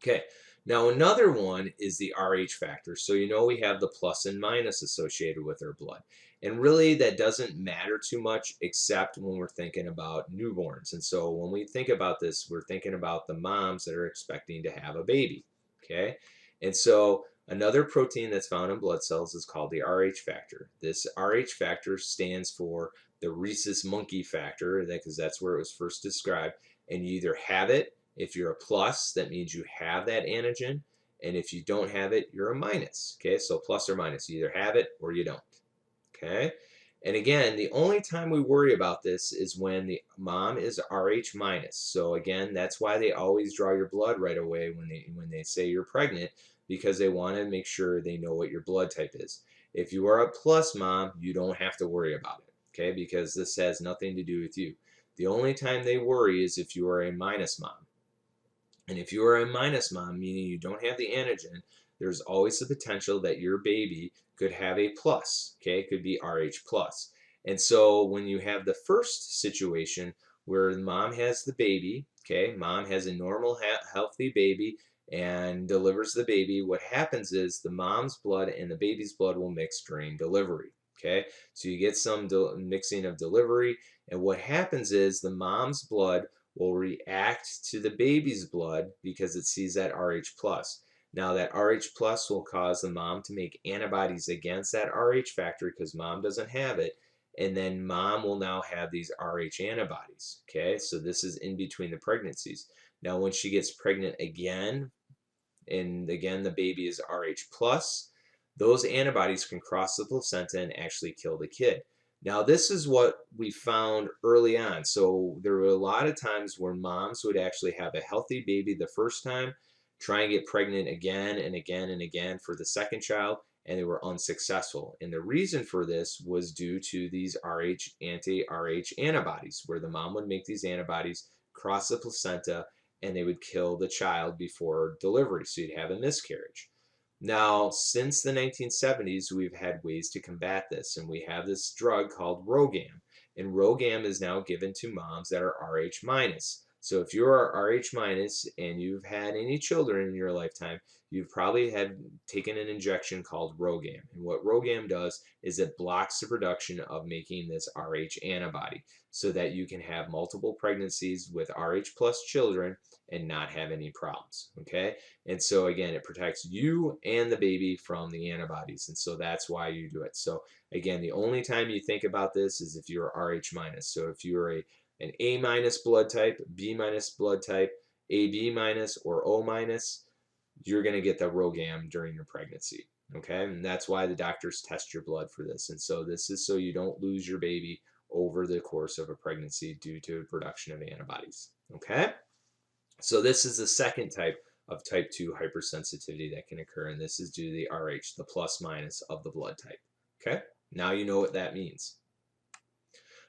Okay, now another one is the Rh factor. So you know we have the plus and minus associated with our blood. And really that doesn't matter too much, except when we're thinking about newborns. And so when we think about this, we're thinking about the moms that are expecting to have a baby. Okay, and so another protein that's found in blood cells is called the Rh factor. This Rh factor stands for the rhesus monkey factor, because that's where it was first described. And you either have it. If you're a plus, that means you have that antigen, and if you don't have it, you're a minus. Okay, so plus or minus, you either have it or you don't. Okay, and again, the only time we worry about this is when the mom is Rh minus. So again, that's why they always draw your blood right away when they say you're pregnant, because they want to make sure they know what your blood type is. If you are a plus mom, you don't have to worry about it. Okay, because this has nothing to do with you. The only time they worry is if you are a minus mom. And if you are a minus mom, meaning you don't have the antigen, there's always the potential that your baby could have a plus. Okay, it could be Rh plus. And so when you have the first situation where the mom has the baby, okay, mom has a normal healthy baby and delivers the baby, what happens is the mom's blood and the baby's blood will mix during delivery. Okay, so you get some mixing of delivery, and what happens is the mom's blood will react to the baby's blood because it sees that Rh plus. Now that Rh plus will cause the mom to make antibodies against that Rh factor because mom doesn't have it, and then mom will now have these Rh antibodies. Okay, so this is in between the pregnancies. Now when she gets pregnant again, and again the baby is Rh plus, those antibodies can cross the placenta and actually kill the kid. Now this is what we found early on. So there were a lot of times where moms would actually have a healthy baby the first time, try and get pregnant again and again and again for the second child, and they were unsuccessful. And the reason for this was due to these anti-Rh antibodies, where the mom would make these antibodies, cross the placenta, and they would kill the child before delivery, so you'd have a miscarriage. Now, since the 1970s, we've had ways to combat this, and we have this drug called Rogam, and Rogam is now given to moms that are Rh minus. So if you're Rh minus and you've had any children in your lifetime, you've probably had taken an injection called RhoGAM. And what RhoGAM does is it blocks the production of making this Rh antibody so that you can have multiple pregnancies with Rh plus children and not have any problems. Okay. And so again, it protects you and the baby from the antibodies. And so that's why you do it. So again, the only time you think about this is if you're Rh minus. So if you're an A minus blood type, B minus blood type, AB minus, or O minus, you're going to get the RhoGAM during your pregnancy. Okay, and that's why the doctors test your blood for this. And so this is so you don't lose your baby over the course of a pregnancy due to production of antibodies. Okay, so this is the second type of type 2 hypersensitivity that can occur, and this is due to the Rh, the plus minus of the blood type. Okay, now you know what that means.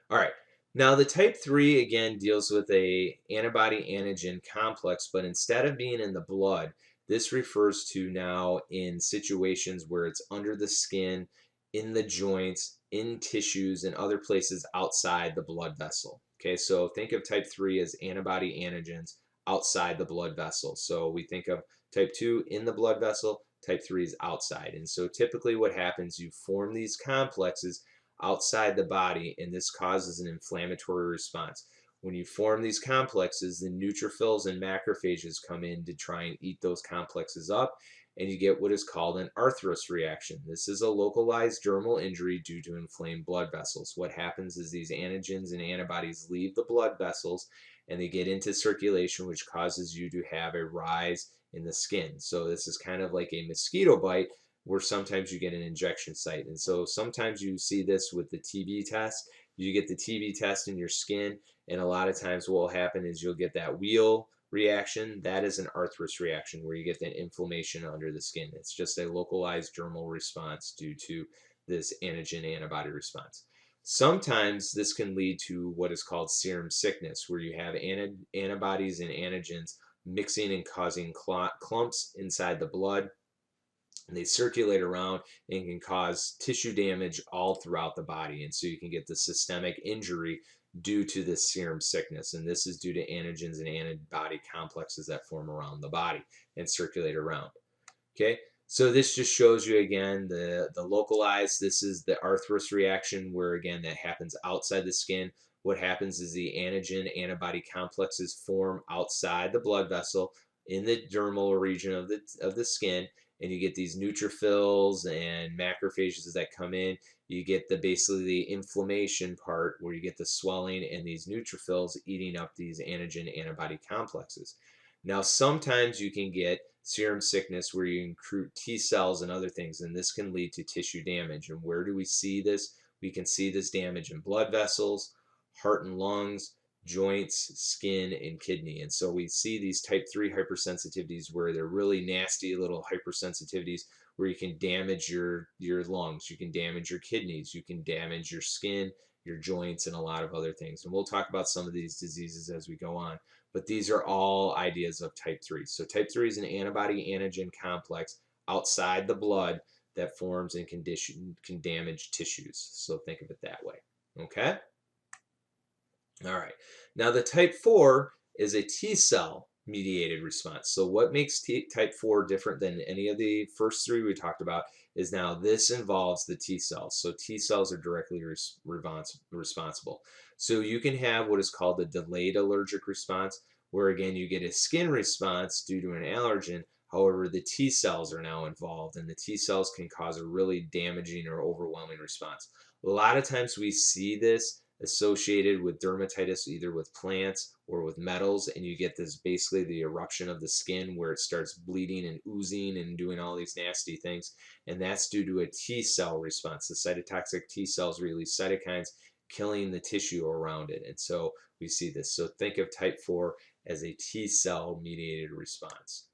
All right. Now the type 3 again deals with a antibody antigen complex, but instead of being in the blood, this refers to now in situations where it's under the skin, in the joints, in tissues, and other places outside the blood vessel. Okay, so think of type 3 as antibody antigens outside the blood vessel. So we think of type 2 in the blood vessel, type 3 is outside. And so typically what happens, you form these complexes outside the body, and this causes an inflammatory response. When you form these complexes, the neutrophils and macrophages come in to try and eat those complexes up, and you get what is called an arthros reaction. This is a localized dermal injury due to inflamed blood vessels. What happens is these antigens and antibodies leave the blood vessels and they get into circulation, which causes you to have a rise in the skin. So this is kind of like a mosquito bite where sometimes you get an injection site. And so sometimes you see this with the TB test. You get the TB test in your skin, and a lot of times what will happen is you'll get that wheal reaction. That is an arthros reaction where you get that inflammation under the skin. It's just a localized dermal response due to this antigen antibody response. Sometimes this can lead to what is called serum sickness, where you have antibodies and antigens mixing and causing clumps inside the blood, and they circulate around and can cause tissue damage all throughout the body. And so you can get the systemic injury due to this serum sickness. And this is due to antigens and antibody complexes that form around the body and circulate around. Okay, so this just shows you again the localized. This is the arthros reaction where again that happens outside the skin. What happens is the antigen antibody complexes form outside the blood vessel in the dermal region of the skin, and you get these neutrophils and macrophages that come in. You get the basically the inflammation part where you get the swelling and these neutrophils eating up these antigen antibody complexes. Now sometimes you can get serum sickness where you recruit T cells and other things, and this can lead to tissue damage. And where do we see this? We can see this damage in blood vessels, heart and lungs, joints, skin, and kidney. And so we see these type 3 hypersensitivities where they're really nasty little hypersensitivities where you can damage your lungs, you can damage your kidneys, you can damage your skin, your joints, and a lot of other things. And we'll talk about some of these diseases as we go on. But these are all ideas of type 3. So type 3 is an antibody antigen complex outside the blood that forms and can damage tissues. So think of it that way. Okay? All right. Now the type 4 is a T cell mediated response. So what makes type 4 different than any of the first three we talked about is now this involves the T cells. So T cells are directly responsible. So you can have what is called a delayed allergic response, where again you get a skin response due to an allergen. However, the T cells are now involved, and the T cells can cause a really damaging or overwhelming response. A lot of times we see this associated with dermatitis, either with plants or with metals, and you get this basically the eruption of the skin where it starts bleeding and oozing and doing all these nasty things, and that's due to a T cell response. The cytotoxic T cells release cytokines, killing the tissue around it, and so we see this. So think of type 4 as a T cell mediated response.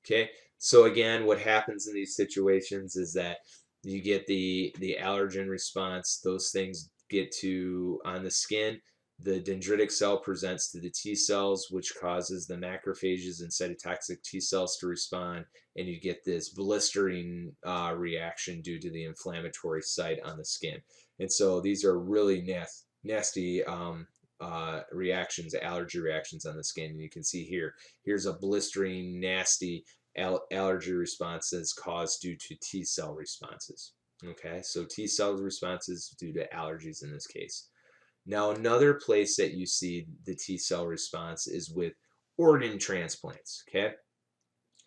Okay, so again, what happens in these situations is that you get the allergen response. Those things get to on the skin. The dendritic cell presents to the T cells, which causes the macrophages and cytotoxic T cells to respond, and you get this blistering reaction due to the inflammatory site on the skin. And so these are really nasty reactions, allergy reactions on the skin. And you can see here's a blistering, nasty allergy response that's caused due to T cell responses. Okay, so T cell responses due to allergies in this case. Now, another place that you see the T cell response is with organ transplants. Okay,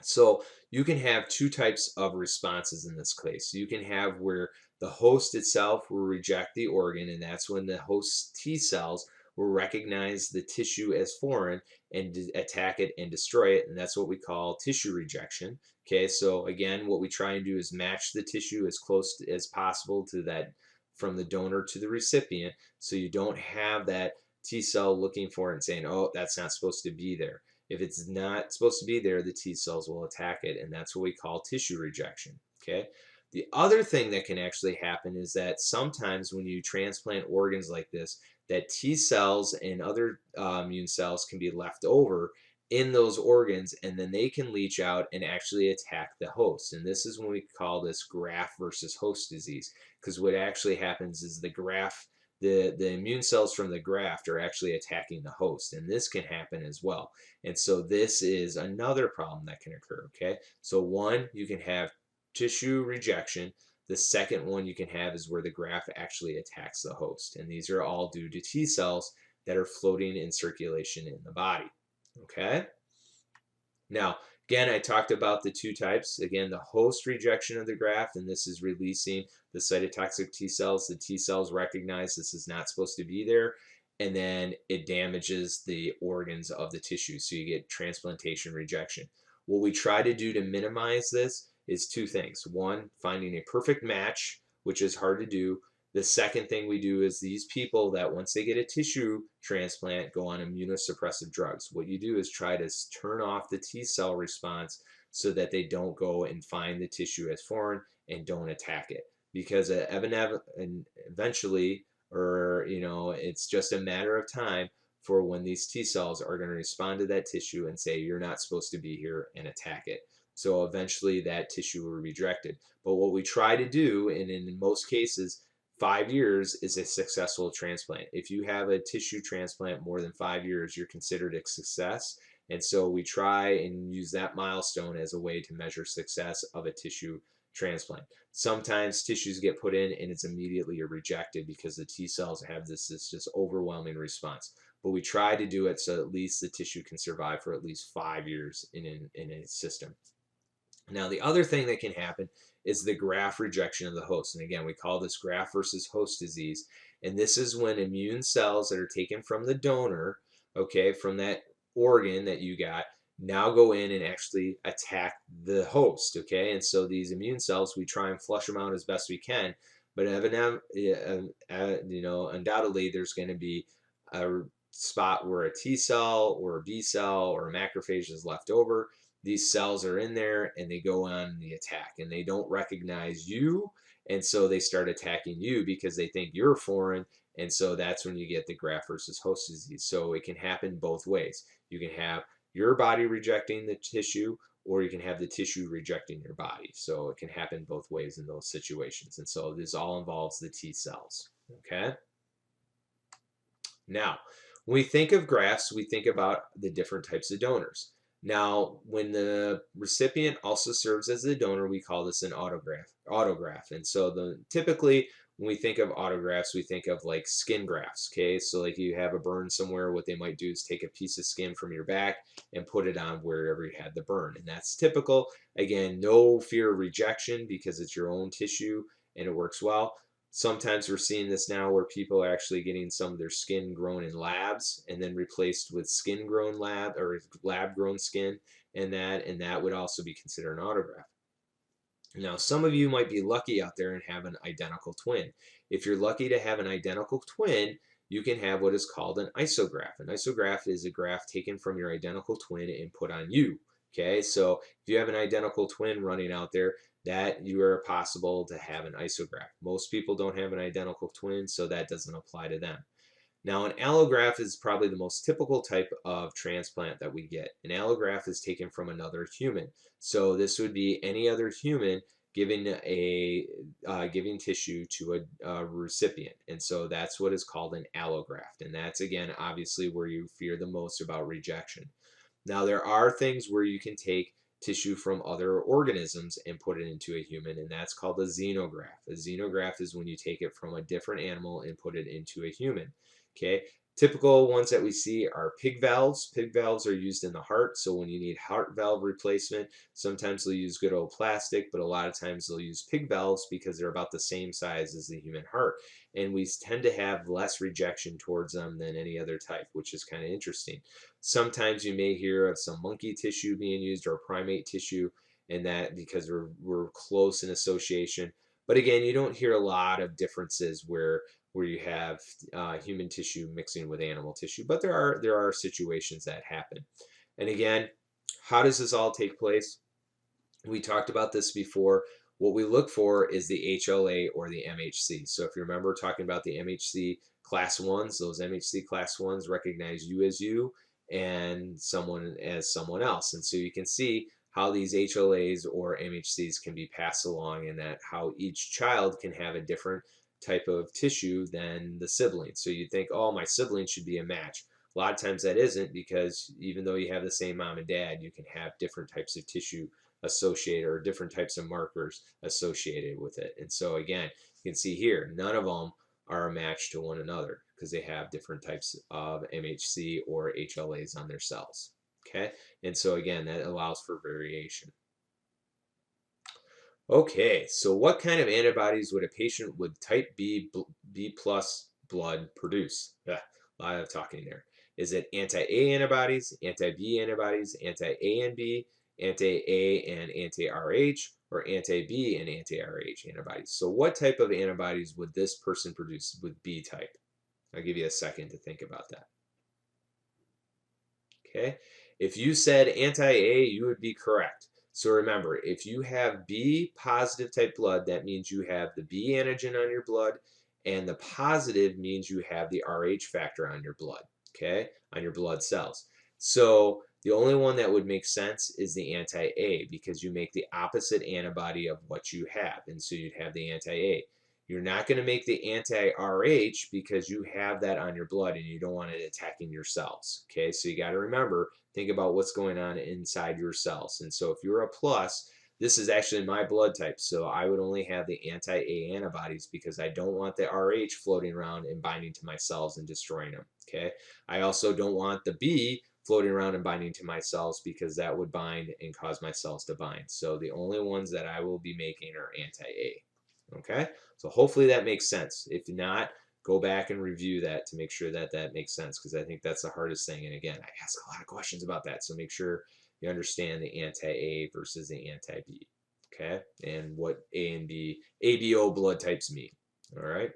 so you can have two types of responses in this case. You can have where the host itself will reject the organ, and that's when the host T cells will recognize the tissue as foreign and attack it and destroy it, and that's what we call tissue rejection. Okay, so again, what we try and do is match the tissue as close as possible to that from the donor to the recipient, so you don't have that T cell looking for it and saying, oh, that's not supposed to be there. If it's not supposed to be there, the T cells will attack it, and that's what we call tissue rejection. Okay. The other thing that can actually happen is that sometimes when you transplant organs like this, that T cells and other immune cells can be left over in those organs, and then they can leach out and actually attack the host. And this is when we call this graft versus host disease, because what actually happens is the immune cells from the graft are actually attacking the host, and this can happen as well. And so this is another problem that can occur. Okay, so one, you can have tissue rejection. The second one you can have is where the graft actually attacks the host, and these are all due to T cells that are floating in circulation in the body. Okay, now again, I talked about the two types. Again, the host rejection of the graft, and this is releasing the cytotoxic T cells. The T cells recognize this is not supposed to be there, and then it damages the organs of the tissue. So you get transplantation rejection. What we try to do to minimize this is two things. One, finding a perfect match, which is hard to do. The second thing we do is these people that once they get a tissue transplant go on immunosuppressive drugs. What you do is try to turn off the T cell response so that they don't go and find the tissue as foreign and don't attack it. Because eventually, or it's just a matter of time for when these T cells are going to respond to that tissue and say you're not supposed to be here and attack it. So eventually that tissue will be rejected. But what we try to do, and in most cases, 5 years is a successful transplant. If you have a tissue transplant more than 5 years, you're considered a success. And so we try and use that milestone as a way to measure success of a tissue transplant. Sometimes tissues get put in and it's immediately rejected because the T cells have this just overwhelming response. But we try to do it so at least the tissue can survive for at least 5 years in a system. Now, the other thing that can happen is the graft rejection of the host. And again, we call this graft versus host disease. And this is when immune cells that are taken from the donor, okay, from that organ that you got, now go in and actually attack the host, okay? And so these immune cells, we try and flush them out as best we can, but undoubtedly there's going to be a spot where a T cell or a B cell or a macrophage is left over. These cells are in there and they go on the attack and they don't recognize you, and so they start attacking you because they think you're foreign, and so that's when you get the graft versus host disease. So it can happen both ways. You can have your body rejecting the tissue, or you can have the tissue rejecting your body. So it can happen both ways in those situations, and so this all involves the T cells. Okay, now when we think of grafts, we think about the different types of donors. Now, when the recipient also serves as the donor, we call this an autograft. And so typically when we think of autografts, we think of like skin grafts. Okay, so like you have a burn somewhere, what they might do is take a piece of skin from your back and put it on wherever you had the burn. And that's typical. Again, no fear of rejection because it's your own tissue and it works well. Sometimes we're seeing this now where people are actually getting some of their skin grown in labs and then replaced with skin grown lab or lab grown skin, and that would also be considered an autograft. Now, some of you might be lucky out there and have an identical twin. If you're lucky to have an identical twin, you can have what is called an isograft. An isograft is a graft taken from your identical twin and put on you. Okay, so if you have an identical twin running out there, that you are possible to have an isograft. Most people don't have an identical twin, so that doesn't apply to them. Now, an allograft is probably the most typical type of transplant that we get. An allograft is taken from another human. So this would be any other human giving tissue to a recipient, and so that's what is called an allograft, and that's again obviously where you fear the most about rejection. Now, there are things where you can take tissue from other organisms and put it into a human, and that's called a xenograft. A xenograft is when you take it from a different animal and put it into a human. Okay. Typical ones that we see are pig valves. Pig valves are used in the heart, so when you need heart valve replacement, sometimes they'll use good old plastic, but a lot of times they'll use pig valves because they're about the same size as the human heart. And we tend to have less rejection towards them than any other type, which is kind of interesting. Sometimes you may hear of some monkey tissue being used or primate tissue, and that because we're close in association. But again, you don't hear a lot of differences where you have human tissue mixing with animal tissue, but there are situations that happen. And again, how does this all take place? We talked about this before. What we look for is the HLA or the MHC. So if you remember talking about the MHC class ones, those MHC class ones recognize you as you and someone as someone else. And so you can see how these HLAs or MHCs can be passed along, and that how each child can have a different type of tissue than the sibling. So you think, oh, my sibling should be a match. A lot of times that isn't, because even though you have the same mom and dad, you can have different types of tissue associated or different types of markers associated with it. And so again, you can see here, none of them are a match to one another because they have different types of MHC or HLAs on their cells. Okay, and so again, that allows for variation. Okay, so what kind of antibodies would a patient with type B plus blood produce? A lot of talking there. Is it anti-A antibodies, anti-B antibodies, anti-A and B, anti-A and anti-Rh, or anti-B and anti-Rh antibodies? So what type of antibodies would this person produce with B type? I'll give you a second to think about that. Okay, if you said anti-A, you would be correct. So remember, if you have B positive type blood, that means you have the B antigen on your blood, and the positive means you have the Rh factor on your blood, okay, on your blood cells. So the only one that would make sense is the anti-A, because you make the opposite antibody of what you have, and so you'd have the anti-A. You're not going to make the anti-Rh because you have that on your blood and you don't want it attacking your cells. Okay, so you got to remember, think about what's going on inside your cells. And so if you're a plus, this is actually my blood type. So I would only have the anti-A antibodies because I don't want the Rh floating around and binding to my cells and destroying them. Okay, I also don't want the B floating around and binding to my cells because that would bind and cause my cells to bind. So the only ones that I will be making are anti-A. Okay, so hopefully that makes sense. If not, go back and review that to make sure that that makes sense, because I think that's the hardest thing. And again, I ask a lot of questions about that, so make sure you understand the anti-A versus the anti-B. Okay, and what A and B, ABO blood types mean. All right.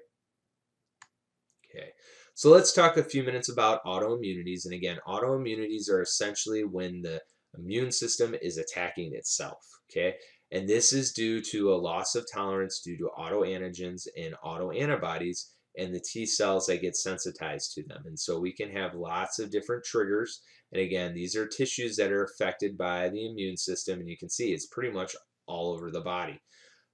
Okay, so let's talk a few minutes about autoimmunities. And again, autoimmunities are essentially when the immune system is attacking itself. Okay, and this is due to a loss of tolerance due to autoantigens and autoantibodies and the T cells that get sensitized to them. And so we can have lots of different triggers. And again, these are tissues that are affected by the immune system. And you can see it's pretty much all over the body.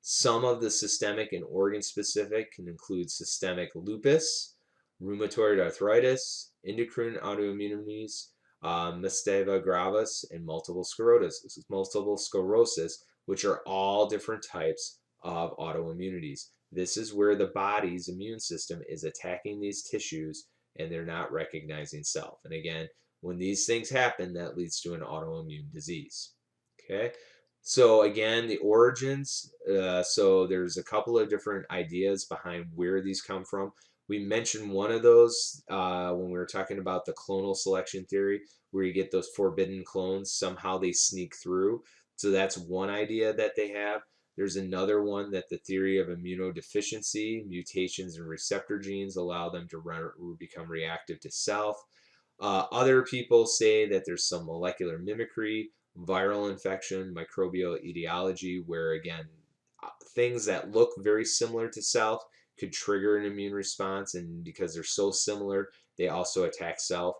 Some of the systemic and organ specific can include systemic lupus, rheumatoid arthritis, endocrine autoimmunities, myasthenia gravis, and multiple sclerosis, which are all different types of autoimmunities. This is where the body's immune system is attacking these tissues and they're not recognizing self. And again, when these things happen, that leads to an autoimmune disease. Okay, so again, the origins. So there's a couple of different ideas behind where these come from. We mentioned one of those when we were talking about the clonal selection theory, where you get those forbidden clones. Somehow they sneak through. So that's one idea that they have. There's another one that the theory of immunodeficiency, mutations in receptor genes allow them to become reactive to self. Other people say that there's some molecular mimicry, viral infection, microbial etiology, where again, things that look very similar to self could trigger an immune response, and because they're so similar, they also attack self.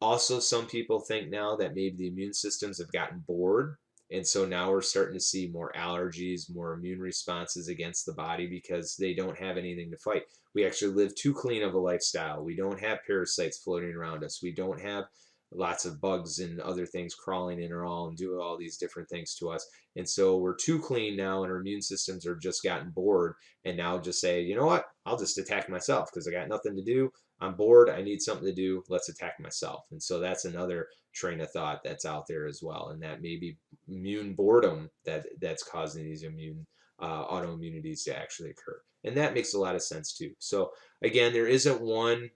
Also, some people think now that maybe the immune systems have gotten bored And so now we're starting to see more allergies, more immune responses against the body because they don't have anything to fight. We actually live too clean of a lifestyle. We don't have parasites floating around us. We don't have lots of bugs and other things crawling in our all and doing all these different things to us. And so we're too clean now, and our immune systems are just gotten bored and now just say, you know what, I'll just attack myself because I got nothing to do. I'm bored. I need something to do. Let's attack myself. And so that's another train of thought that's out there as well. And that may be immune boredom that's causing these immune autoimmunities to actually occur. And that makes a lot of sense too. So again, there isn't one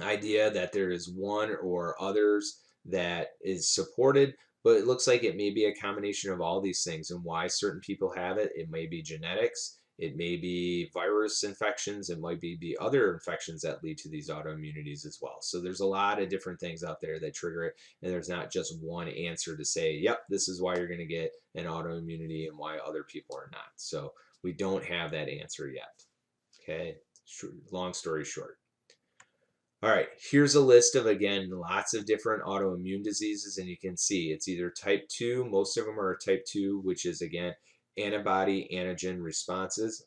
idea that there is one or others that is supported, but it looks like it may be a combination of all these things. And why certain people have it, it may be genetics, it may be virus infections, it might be the other infections that lead to these autoimmunities as well. So there's a lot of different things out there that trigger it, and there's not just one answer to say, yep, this is why you're going to get an autoimmunity and why other people are not. So we don't have that answer yet. Okay, long story short. All right, here's a list of, again, lots of different autoimmune diseases, and you can see it's either type 2, most of them are type 2, which is, again, antibody antigen responses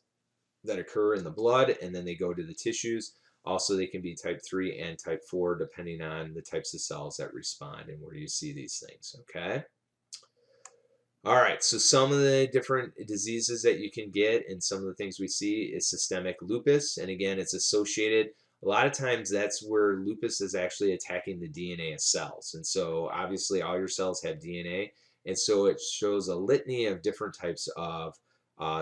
that occur in the blood, and then they go to the tissues. Also, they can be type 3 and type 4, depending on the types of cells that respond and where you see these things, okay? All right, so some of the different diseases that you can get and some of the things we see is systemic lupus. And again, it's associated, a lot of times that's where lupus is actually attacking the DNA of cells. And so obviously all your cells have DNA. And so it shows a litany of different types of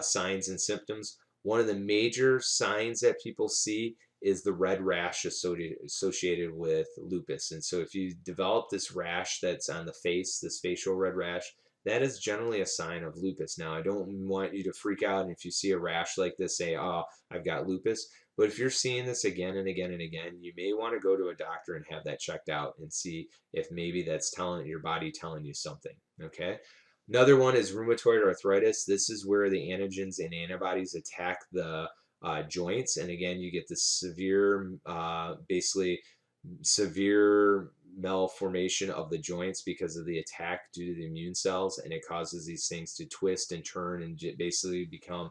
signs and symptoms. One of the major signs that people see is the red rash associated with lupus. And so if you develop this rash that's on the face, this facial red rash, that is generally a sign of lupus. Now, I don't want you to freak out, and if you see a rash like this, say, oh, I've got lupus. But if you're seeing this again and again and again, you may want to go to a doctor and have that checked out and see if maybe that's telling your body telling you something, okay? Another one is rheumatoid arthritis. This is where the antigens and antibodies attack the joints. And again, you get this severe, basically severe malformation of the joints because of the attack due to the immune cells, and it causes these things to twist and turn and basically become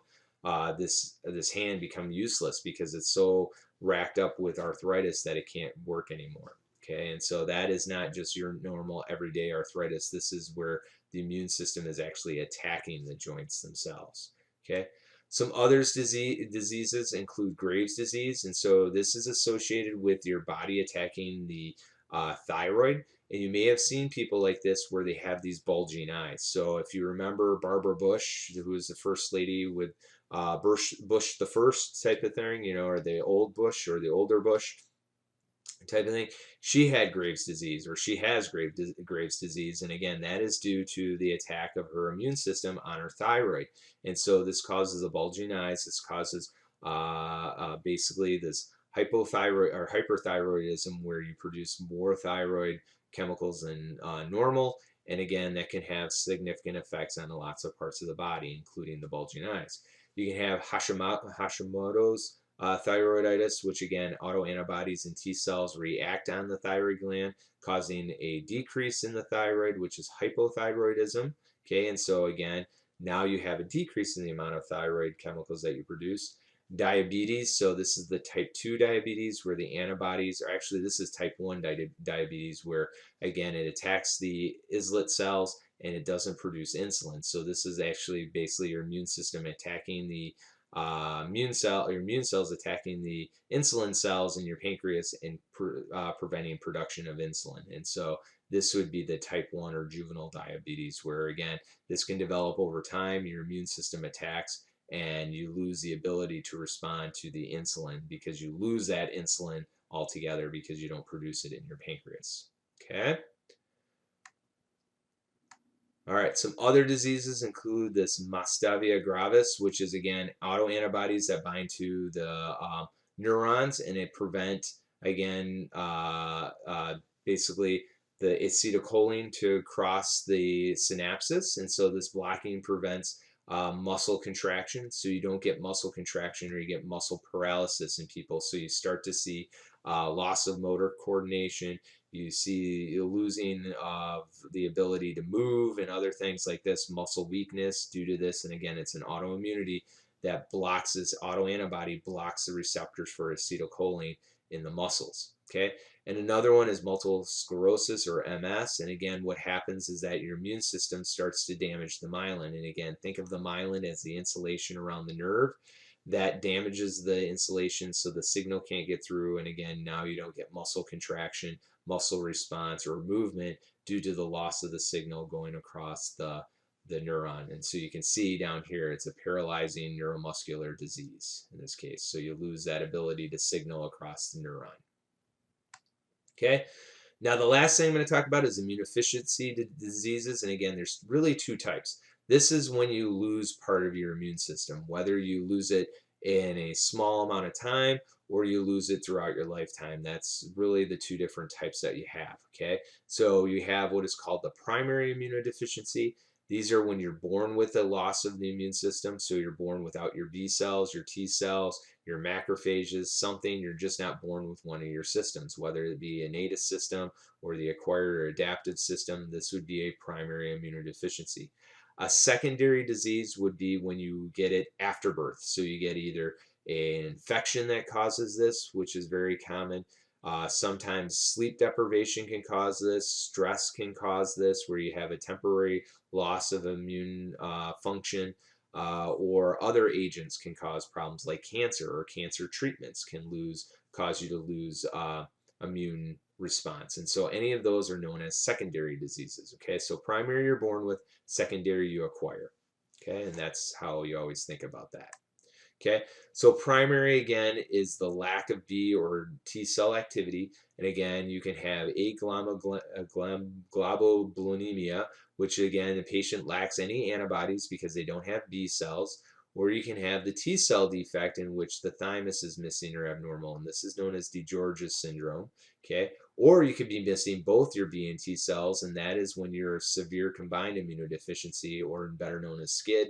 this hand become useless because it's so racked up with arthritis that it can't work anymore. Okay, and so that is not just your normal everyday arthritis. This is where the immune system is actually attacking the joints themselves. Okay, some others diseases include Graves' disease, and so this is associated with your body attacking the thyroid. And you may have seen people like this where they have these bulging eyes. So if you remember Barbara Bush, who was the first lady with Bush the first type of thing, you know, or the old Bush or the older Bush type of thing, she had Graves' disease, or she has Graves' disease. And again, that is due to the attack of her immune system on her thyroid. And so this causes the bulging eyes. This causes basically this hypothyroid or hyperthyroidism, where you produce more thyroid chemicals than normal. And again, that can have significant effects on lots of parts of the body, including the bulging eyes. You can have Hashimoto's thyroiditis, which again, autoantibodies and T cells react on the thyroid gland, causing a decrease in the thyroid, which is hypothyroidism. Okay, and so again, now you have a decrease in the amount of thyroid chemicals that you produce. Diabetes, so this is the type 2 diabetes where the antibodies are actually, this is type 1 diabetes, where again, it attacks the islet cells and it doesn't produce insulin. So this is actually basically your immune system attacking the your immune cells attacking the insulin cells in your pancreas and preventing production of insulin. And so this would be the type 1 or juvenile diabetes, where again, this can develop over time. Your immune system attacks and you lose the ability to respond to the insulin because you lose that insulin altogether because you don't produce it in your pancreas. Okay. All right, some other diseases include this Myasthenia gravis, which is again autoantibodies that bind to the neurons, and it prevent, again, basically the acetylcholine to cross the synapses. And so this blocking prevents muscle contraction. So you don't get muscle contraction, or you get muscle paralysis in people. So you start to see loss of motor coordination. You see losing of the ability to move and other things like this, muscle weakness due to this. And again, it's an autoimmunity that blocks this autoantibody, blocks the receptors for acetylcholine in the muscles. Okay. And another one is multiple sclerosis or MS. And again, what happens is that your immune system starts to damage the myelin. And again, think of the myelin as the insulation around the nerve that damages the insulation so the signal can't get through. And again, now you don't get muscle contraction, muscle response, or movement due to the loss of the signal going across the neuron. And so you can see down here, it's a paralyzing neuromuscular disease in this case. So you lose that ability to signal across the neuron. Okay. Now, the last thing I'm going to talk about is immunodeficiency diseases. And again, there's really two types. This is when you lose part of your immune system, whether you lose it in a small amount of time or you lose it throughout your lifetime. That's really the two different types that you have. Okay. So you have what is called the primary immunodeficiency. These are when you're born with a loss of the immune system. So you're born without your B cells, your T cells, your macrophages, something. You're just not born with one of your systems, whether it be innate system or the acquired or adaptive system. This would be a primary immunodeficiency. A secondary disease would be when you get it after birth. So you get either an infection that causes this, which is very common. Sometimes sleep deprivation can cause this, stress can cause this, where you have a temporary loss of immune function, or other agents can cause problems like cancer, or cancer treatments can cause you to lose immune response. And so any of those are known as secondary diseases. Okay, so primary you're born with, secondary you acquire. Okay, and that's how you always think about that. Okay, so primary again is the lack of B or T cell activity. And again, you can have aglobulinemia, which again, the patient lacks any antibodies because they don't have B cells. Or you can have the T cell defect in which the thymus is missing or abnormal. And this is known as DiGeorge's syndrome. Okay, or you could be missing both your B and T cells, and that is when you're severe combined immunodeficiency, or better known as SCID.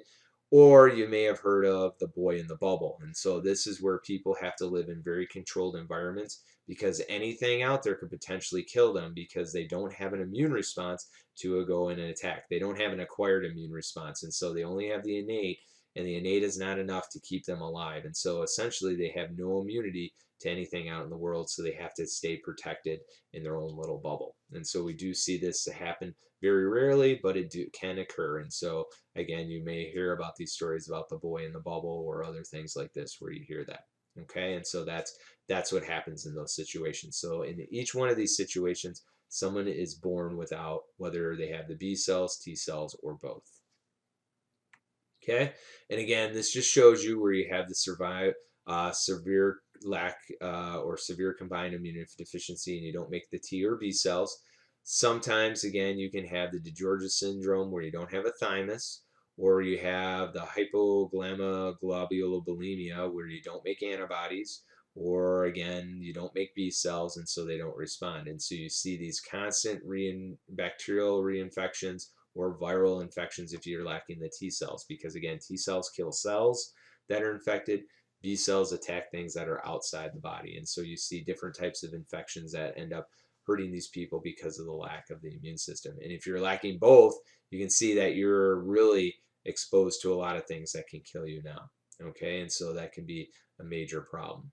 Or you may have heard of the boy in the bubble. And so this is where people have to live in very controlled environments because anything out there could potentially kill them because they don't have an immune response to go in and attack. They don't have an acquired immune response. And so they only have the innate, and the innate is not enough to keep them alive. And so essentially they have no immunity to anything out in the world. So they have to stay protected in their own little bubble. And so we do see this happen very rarely, but it can occur. And so again, you may hear about these stories about the boy in the bubble or other things like this where you hear that. Okay, and so that's what happens in those situations. So in each one of these situations, someone is born without, whether they have the B cells, T cells, or both. Okay, and again, this just shows you where you have the severe lack or severe combined immunodeficiency, and you don't make the T or B cells. Sometimes, again, you can have the DiGeorge's syndrome where you don't have a thymus, or you have the hypogammaglobulinemia where you don't make antibodies, or again, you don't make B cells, and so they don't respond. And so you see these constant bacterial reinfections or viral infections if you're lacking the T cells, because again, T cells kill cells that are infected. B cells attack things that are outside the body. And so you see different types of infections that end up hurting these people because of the lack of the immune system. And if you're lacking both, you can see that you're really exposed to a lot of things that can kill you now. Okay, and so that can be a major problem.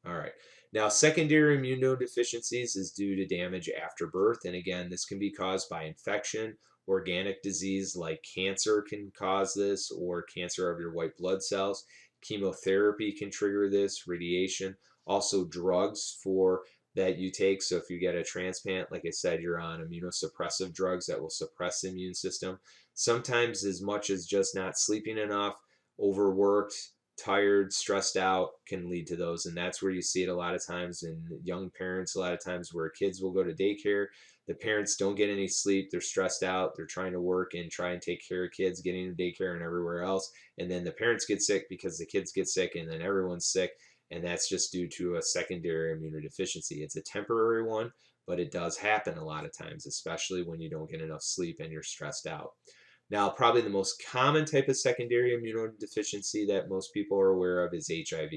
All right. Now, secondary immunodeficiencies is due to damage after birth. And again, this can be caused by infection, organic disease like cancer can cause this, or cancer of your white blood cells. Chemotherapy can trigger this, radiation, also drugs that you take. So if you get a transplant, like I said, you're on immunosuppressive drugs that will suppress the immune system. Sometimes as much as just not sleeping enough, overworked, tired, stressed out can lead to those. And that's where you see it a lot of times in young parents, a lot of times where kids will go to daycare. The parents don't get any sleep. They're stressed out. They're trying to work and try and take care of kids, getting to daycare and everywhere else. And then the parents get sick because the kids get sick, and then everyone's sick. And that's just due to a secondary immunodeficiency. It's a temporary one, but it does happen a lot of times, especially when you don't get enough sleep and you're stressed out. Now, probably the most common type of secondary immunodeficiency that most people are aware of is HIV.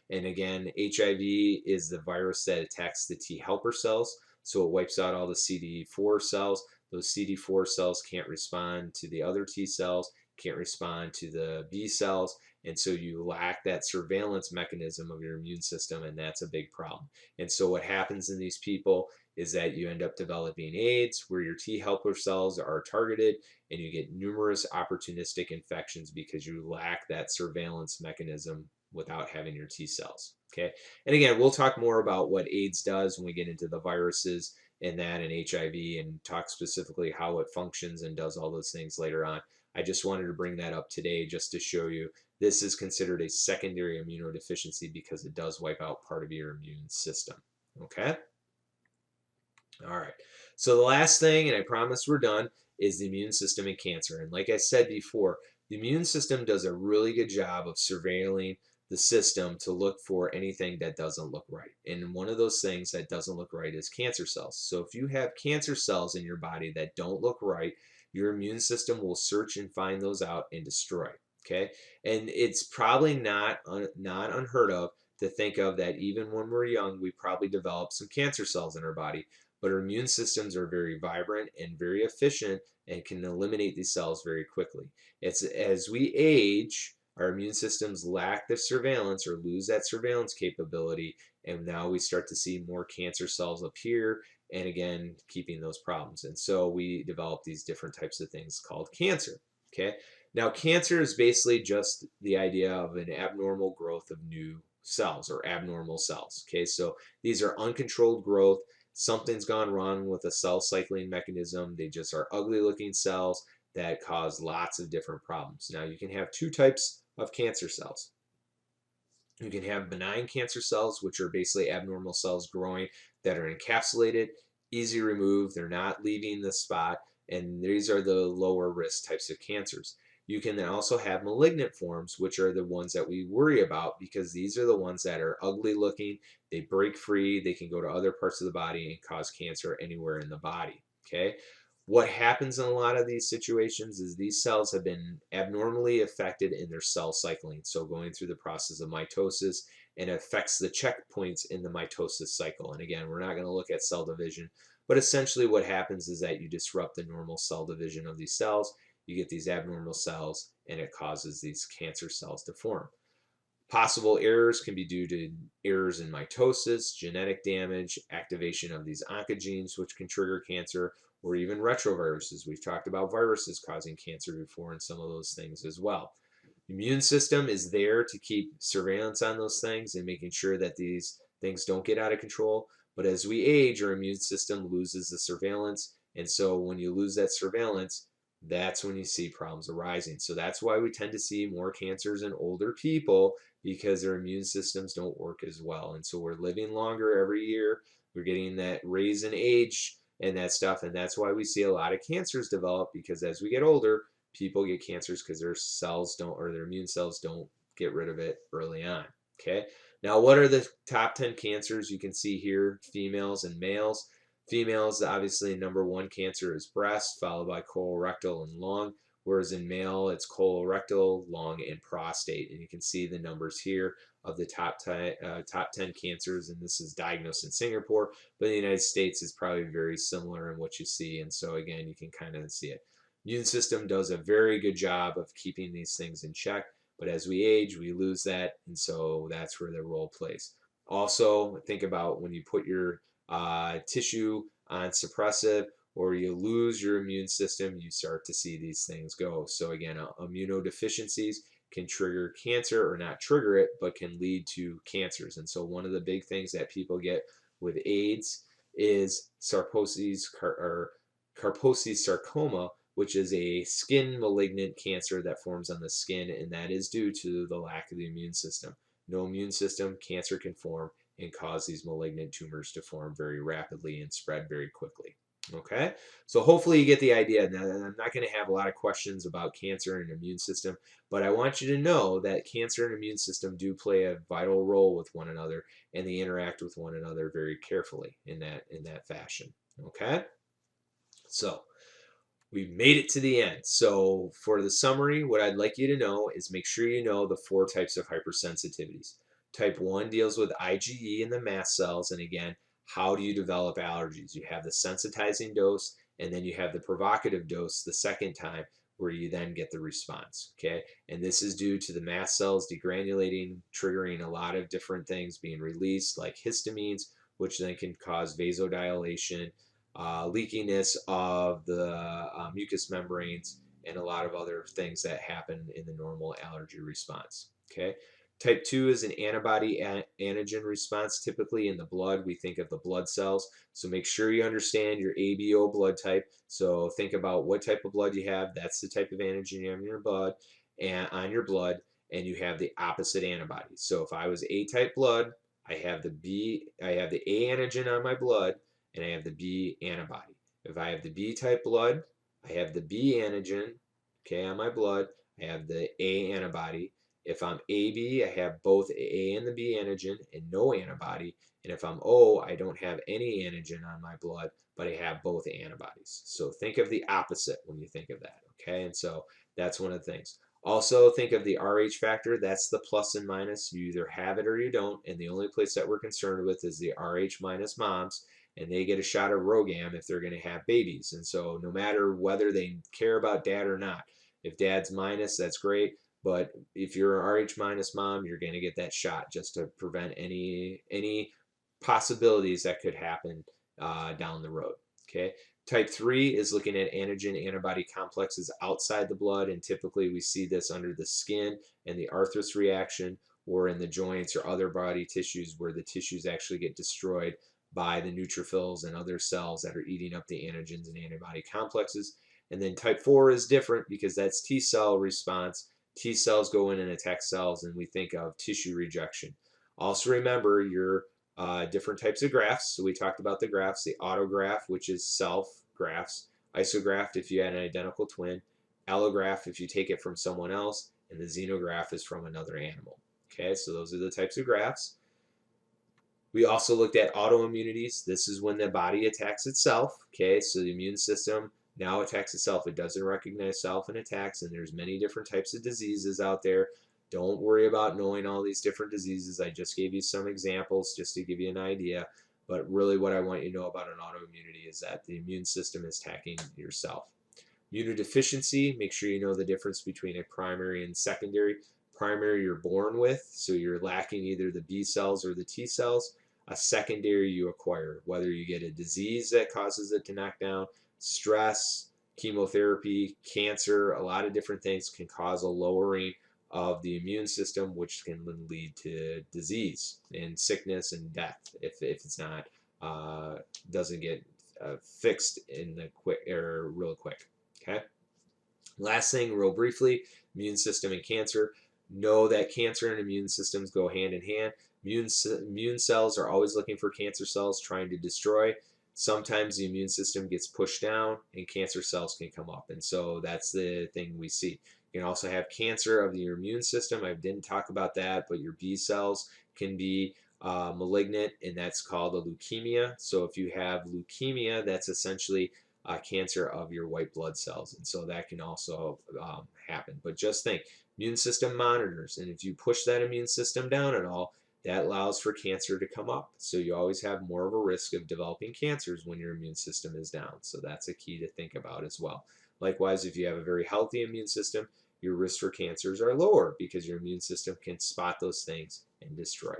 And again, HIV is the virus that attacks the T helper cells. So it wipes out all the CD4 cells. Those CD4 cells can't respond to the other T cells, can't respond to the B cells. And so you lack that surveillance mechanism of your immune system, and that's a big problem. And so what happens in these people is that you end up developing AIDS, where your T helper cells are targeted, and you get numerous opportunistic infections because you lack that surveillance mechanism without having your T cells. Okay. And again, we'll talk more about what AIDS does when we get into the viruses and that and HIV and talk specifically how it functions and does all those things later on. I just wanted to bring that up today just to show you this is considered a secondary immunodeficiency because it does wipe out part of your immune system. Okay. All right. So the last thing, and I promise we're done, is the immune system and cancer. And like I said before, the immune system does a really good job of surveilling the system to look for anything that doesn't look right. And one of those things that doesn't look right is cancer cells. So if you have cancer cells in your body that don't look right, your immune system will search and find those out and destroy. Okay. And it's probably not unheard of to think of that even when we're young, we probably develop some cancer cells in our body, but our immune systems are very vibrant and very efficient and can eliminate these cells very quickly. It's as we age, our immune systems lack the surveillance or lose that surveillance capability, and now we start to see more cancer cells appear, and again, keeping those problems. And so we develop these different types of things called cancer. Okay. Now, cancer is basically just the idea of an abnormal growth of new cells or abnormal cells. Okay. So these are uncontrolled growth. Something's gone wrong with a cell cycling mechanism. They just are ugly looking cells that cause lots of different problems. Now, you can have two types of cancer cells. You can have benign cancer cells, which are basically abnormal cells growing that are encapsulated, easy remove, they're not leaving the spot, and these are the lower risk types of cancers. You can then also have malignant forms, which are the ones that we worry about because these are the ones that are ugly looking, they break free, they can go to other parts of the body and cause cancer anywhere in the body. Okay. What happens in a lot of these situations is these cells have been abnormally affected in their cell cycling, so going through the process of mitosis, and it affects the checkpoints in the mitosis cycle. And again, we're not going to look at cell division, but essentially what happens is that you disrupt the normal cell division of these cells, you get these abnormal cells, and it causes these cancer cells to form. Possible errors can be due to errors in mitosis, genetic damage, activation of these oncogenes, which can trigger cancer, or even retroviruses. We've talked about viruses causing cancer before and some of those things as well. The immune system is there to keep surveillance on those things and making sure that these things don't get out of control. But as we age, our immune system loses the surveillance. And so when you lose that surveillance, that's when you see problems arising. So that's why we tend to see more cancers in older people because their immune systems don't work as well. And so we're living longer every year. We're getting that raise in age and that stuff. And that's why we see a lot of cancers develop because as we get older, people get cancers because their cells don't, or their immune cells don't get rid of it early on. Okay. Now, what are the top 10 cancers? You can see here females and males. Females, obviously, number one cancer is breast, followed by colorectal and lung, whereas in male, it's colorectal, lung, and prostate. And you can see the numbers here of the top 10 cancers, and this is diagnosed in Singapore, but in the United States, it's probably very similar in what you see. And so, again, you can kind of see it. Immune system does a very good job of keeping these things in check, but as we age, we lose that, and so that's where the role plays. Also, think about when you put your tissue on suppressive or you lose your immune system, you start to see these things go. So again, immunodeficiencies can trigger cancer, or not trigger it, but can lead to cancers. And so one of the big things that people get with AIDS is Kaposi's sarcoma, which is a skin malignant cancer that forms on the skin, and that is due to the lack of the immune system. No immune system, cancer can form and cause these malignant tumors to form very rapidly and spread very quickly. Okay, so hopefully you get the idea. Now, I'm not going to have a lot of questions about cancer and immune system, but I want you to know that cancer and immune system do play a vital role with one another, and they interact with one another very carefully in that fashion. Okay, so we've made it to the end. So for the summary, what I'd like you to know is make sure you know the four types of hypersensitivities. Type 1 deals with IgE and the mast cells. And again, how do you develop allergies? You have the sensitizing dose, and then you have the provocative dose the second time, where you then get the response. Okay, and this is due to the mast cells degranulating, triggering a lot of different things being released, like histamines, which then can cause vasodilation, leakiness of the mucous membranes, and a lot of other things that happen in the normal allergy response. Okay. Type 2 is an antibody antigen response. Typically in the blood, we think of the blood cells. So make sure you understand your ABO blood type. So think about what type of blood you have. That's the type of antigen you have in your blood, and on your blood, and you have the opposite antibody. So if I was A type blood, I have the A antigen on my blood, and I have the B antibody. If I have the B type blood, I have the B antigen, okay, on my blood. I have the A antibody. If I'm AB, I have both the A and the B antigen and no antibody. And if I'm O, I don't have any antigen on my blood, but I have both antibodies. So think of the opposite when you think of that, okay? And so that's one of the things. Also, think of the Rh factor. That's the plus and minus. You either have it or you don't. And the only place that we're concerned with is the Rh minus moms, and they get a shot of Rogam if they're going to have babies. And so no matter whether they care about dad or not, if dad's minus, that's great. But if you're an Rh minus mom, you're going to get that shot just to prevent any possibilities that could happen down the road. Okay. Type 3 is looking at antigen antibody complexes outside the blood, and typically we see this under the skin and the arthros reaction, or in the joints or other body tissues where the tissues actually get destroyed by the neutrophils and other cells that are eating up the antigens and antibody complexes. And then type 4 is different because that's T cell response. T cells go in and attack cells, and we think of tissue rejection. Also remember your different types of grafts. So we talked about the grafts, the autograft, which is self grafts, isograft if you had an identical twin, allograft if you take it from someone else, and the xenograft is from another animal. Okay, so those are the types of grafts. We also looked at autoimmunities. This is when the body attacks itself. Okay, so the immune system now attacks itself. It doesn't recognize self and attacks, and there's many different types of diseases out there. Don't worry about knowing all these different diseases. I just gave you some examples just to give you an idea. But really what I want you to know about an autoimmunity is that the immune system is attacking yourself. Immunodeficiency, make sure you know the difference between a primary and secondary. Primary you're born with, so you're lacking either the B cells or the T cells. A secondary you acquire, whether you get a disease that causes it to knock down, stress, chemotherapy, cancer, a lot of different things can cause a lowering of the immune system, which can lead to disease and sickness and death if it's not doesn't get fixed in the quick or real quick. Okay. Last thing, real briefly, immune system and cancer. Know that cancer and immune systems go hand in hand. Immune cells are always looking for cancer cells, trying to destroy. Sometimes the immune system gets pushed down and cancer cells can come up. And so that's the thing we see. You can also have cancer of your immune system. I didn't talk about that, but your B cells can be malignant, and that's called a leukemia. So if you have leukemia, that's essentially cancer of your white blood cells. And so that can also happen. But just think, immune system monitors, and if you push that immune system down at all, that allows for cancer to come up. So you always have more of a risk of developing cancers when your immune system is down. So that's a key to think about as well. Likewise, if you have a very healthy immune system, your risk for cancers are lower because your immune system can spot those things and destroy.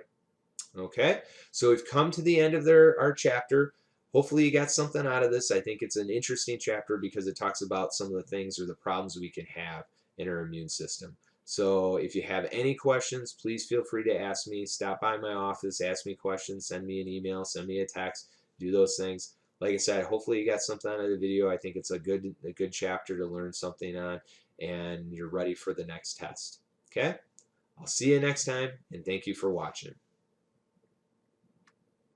Okay, so we've come to the end of our chapter. Hopefully you got something out of this. I think it's an interesting chapter because it talks about some of the things or the problems we can have in our immune system. So if you have any questions, please feel free to ask me. Stop by my office, ask me questions, send me an email, send me a text, do those things. Like I said, hopefully you got something out of the video. I think it's a good chapter to learn something on, and you're ready for the next test. Okay? I'll see you next time, and thank you for watching.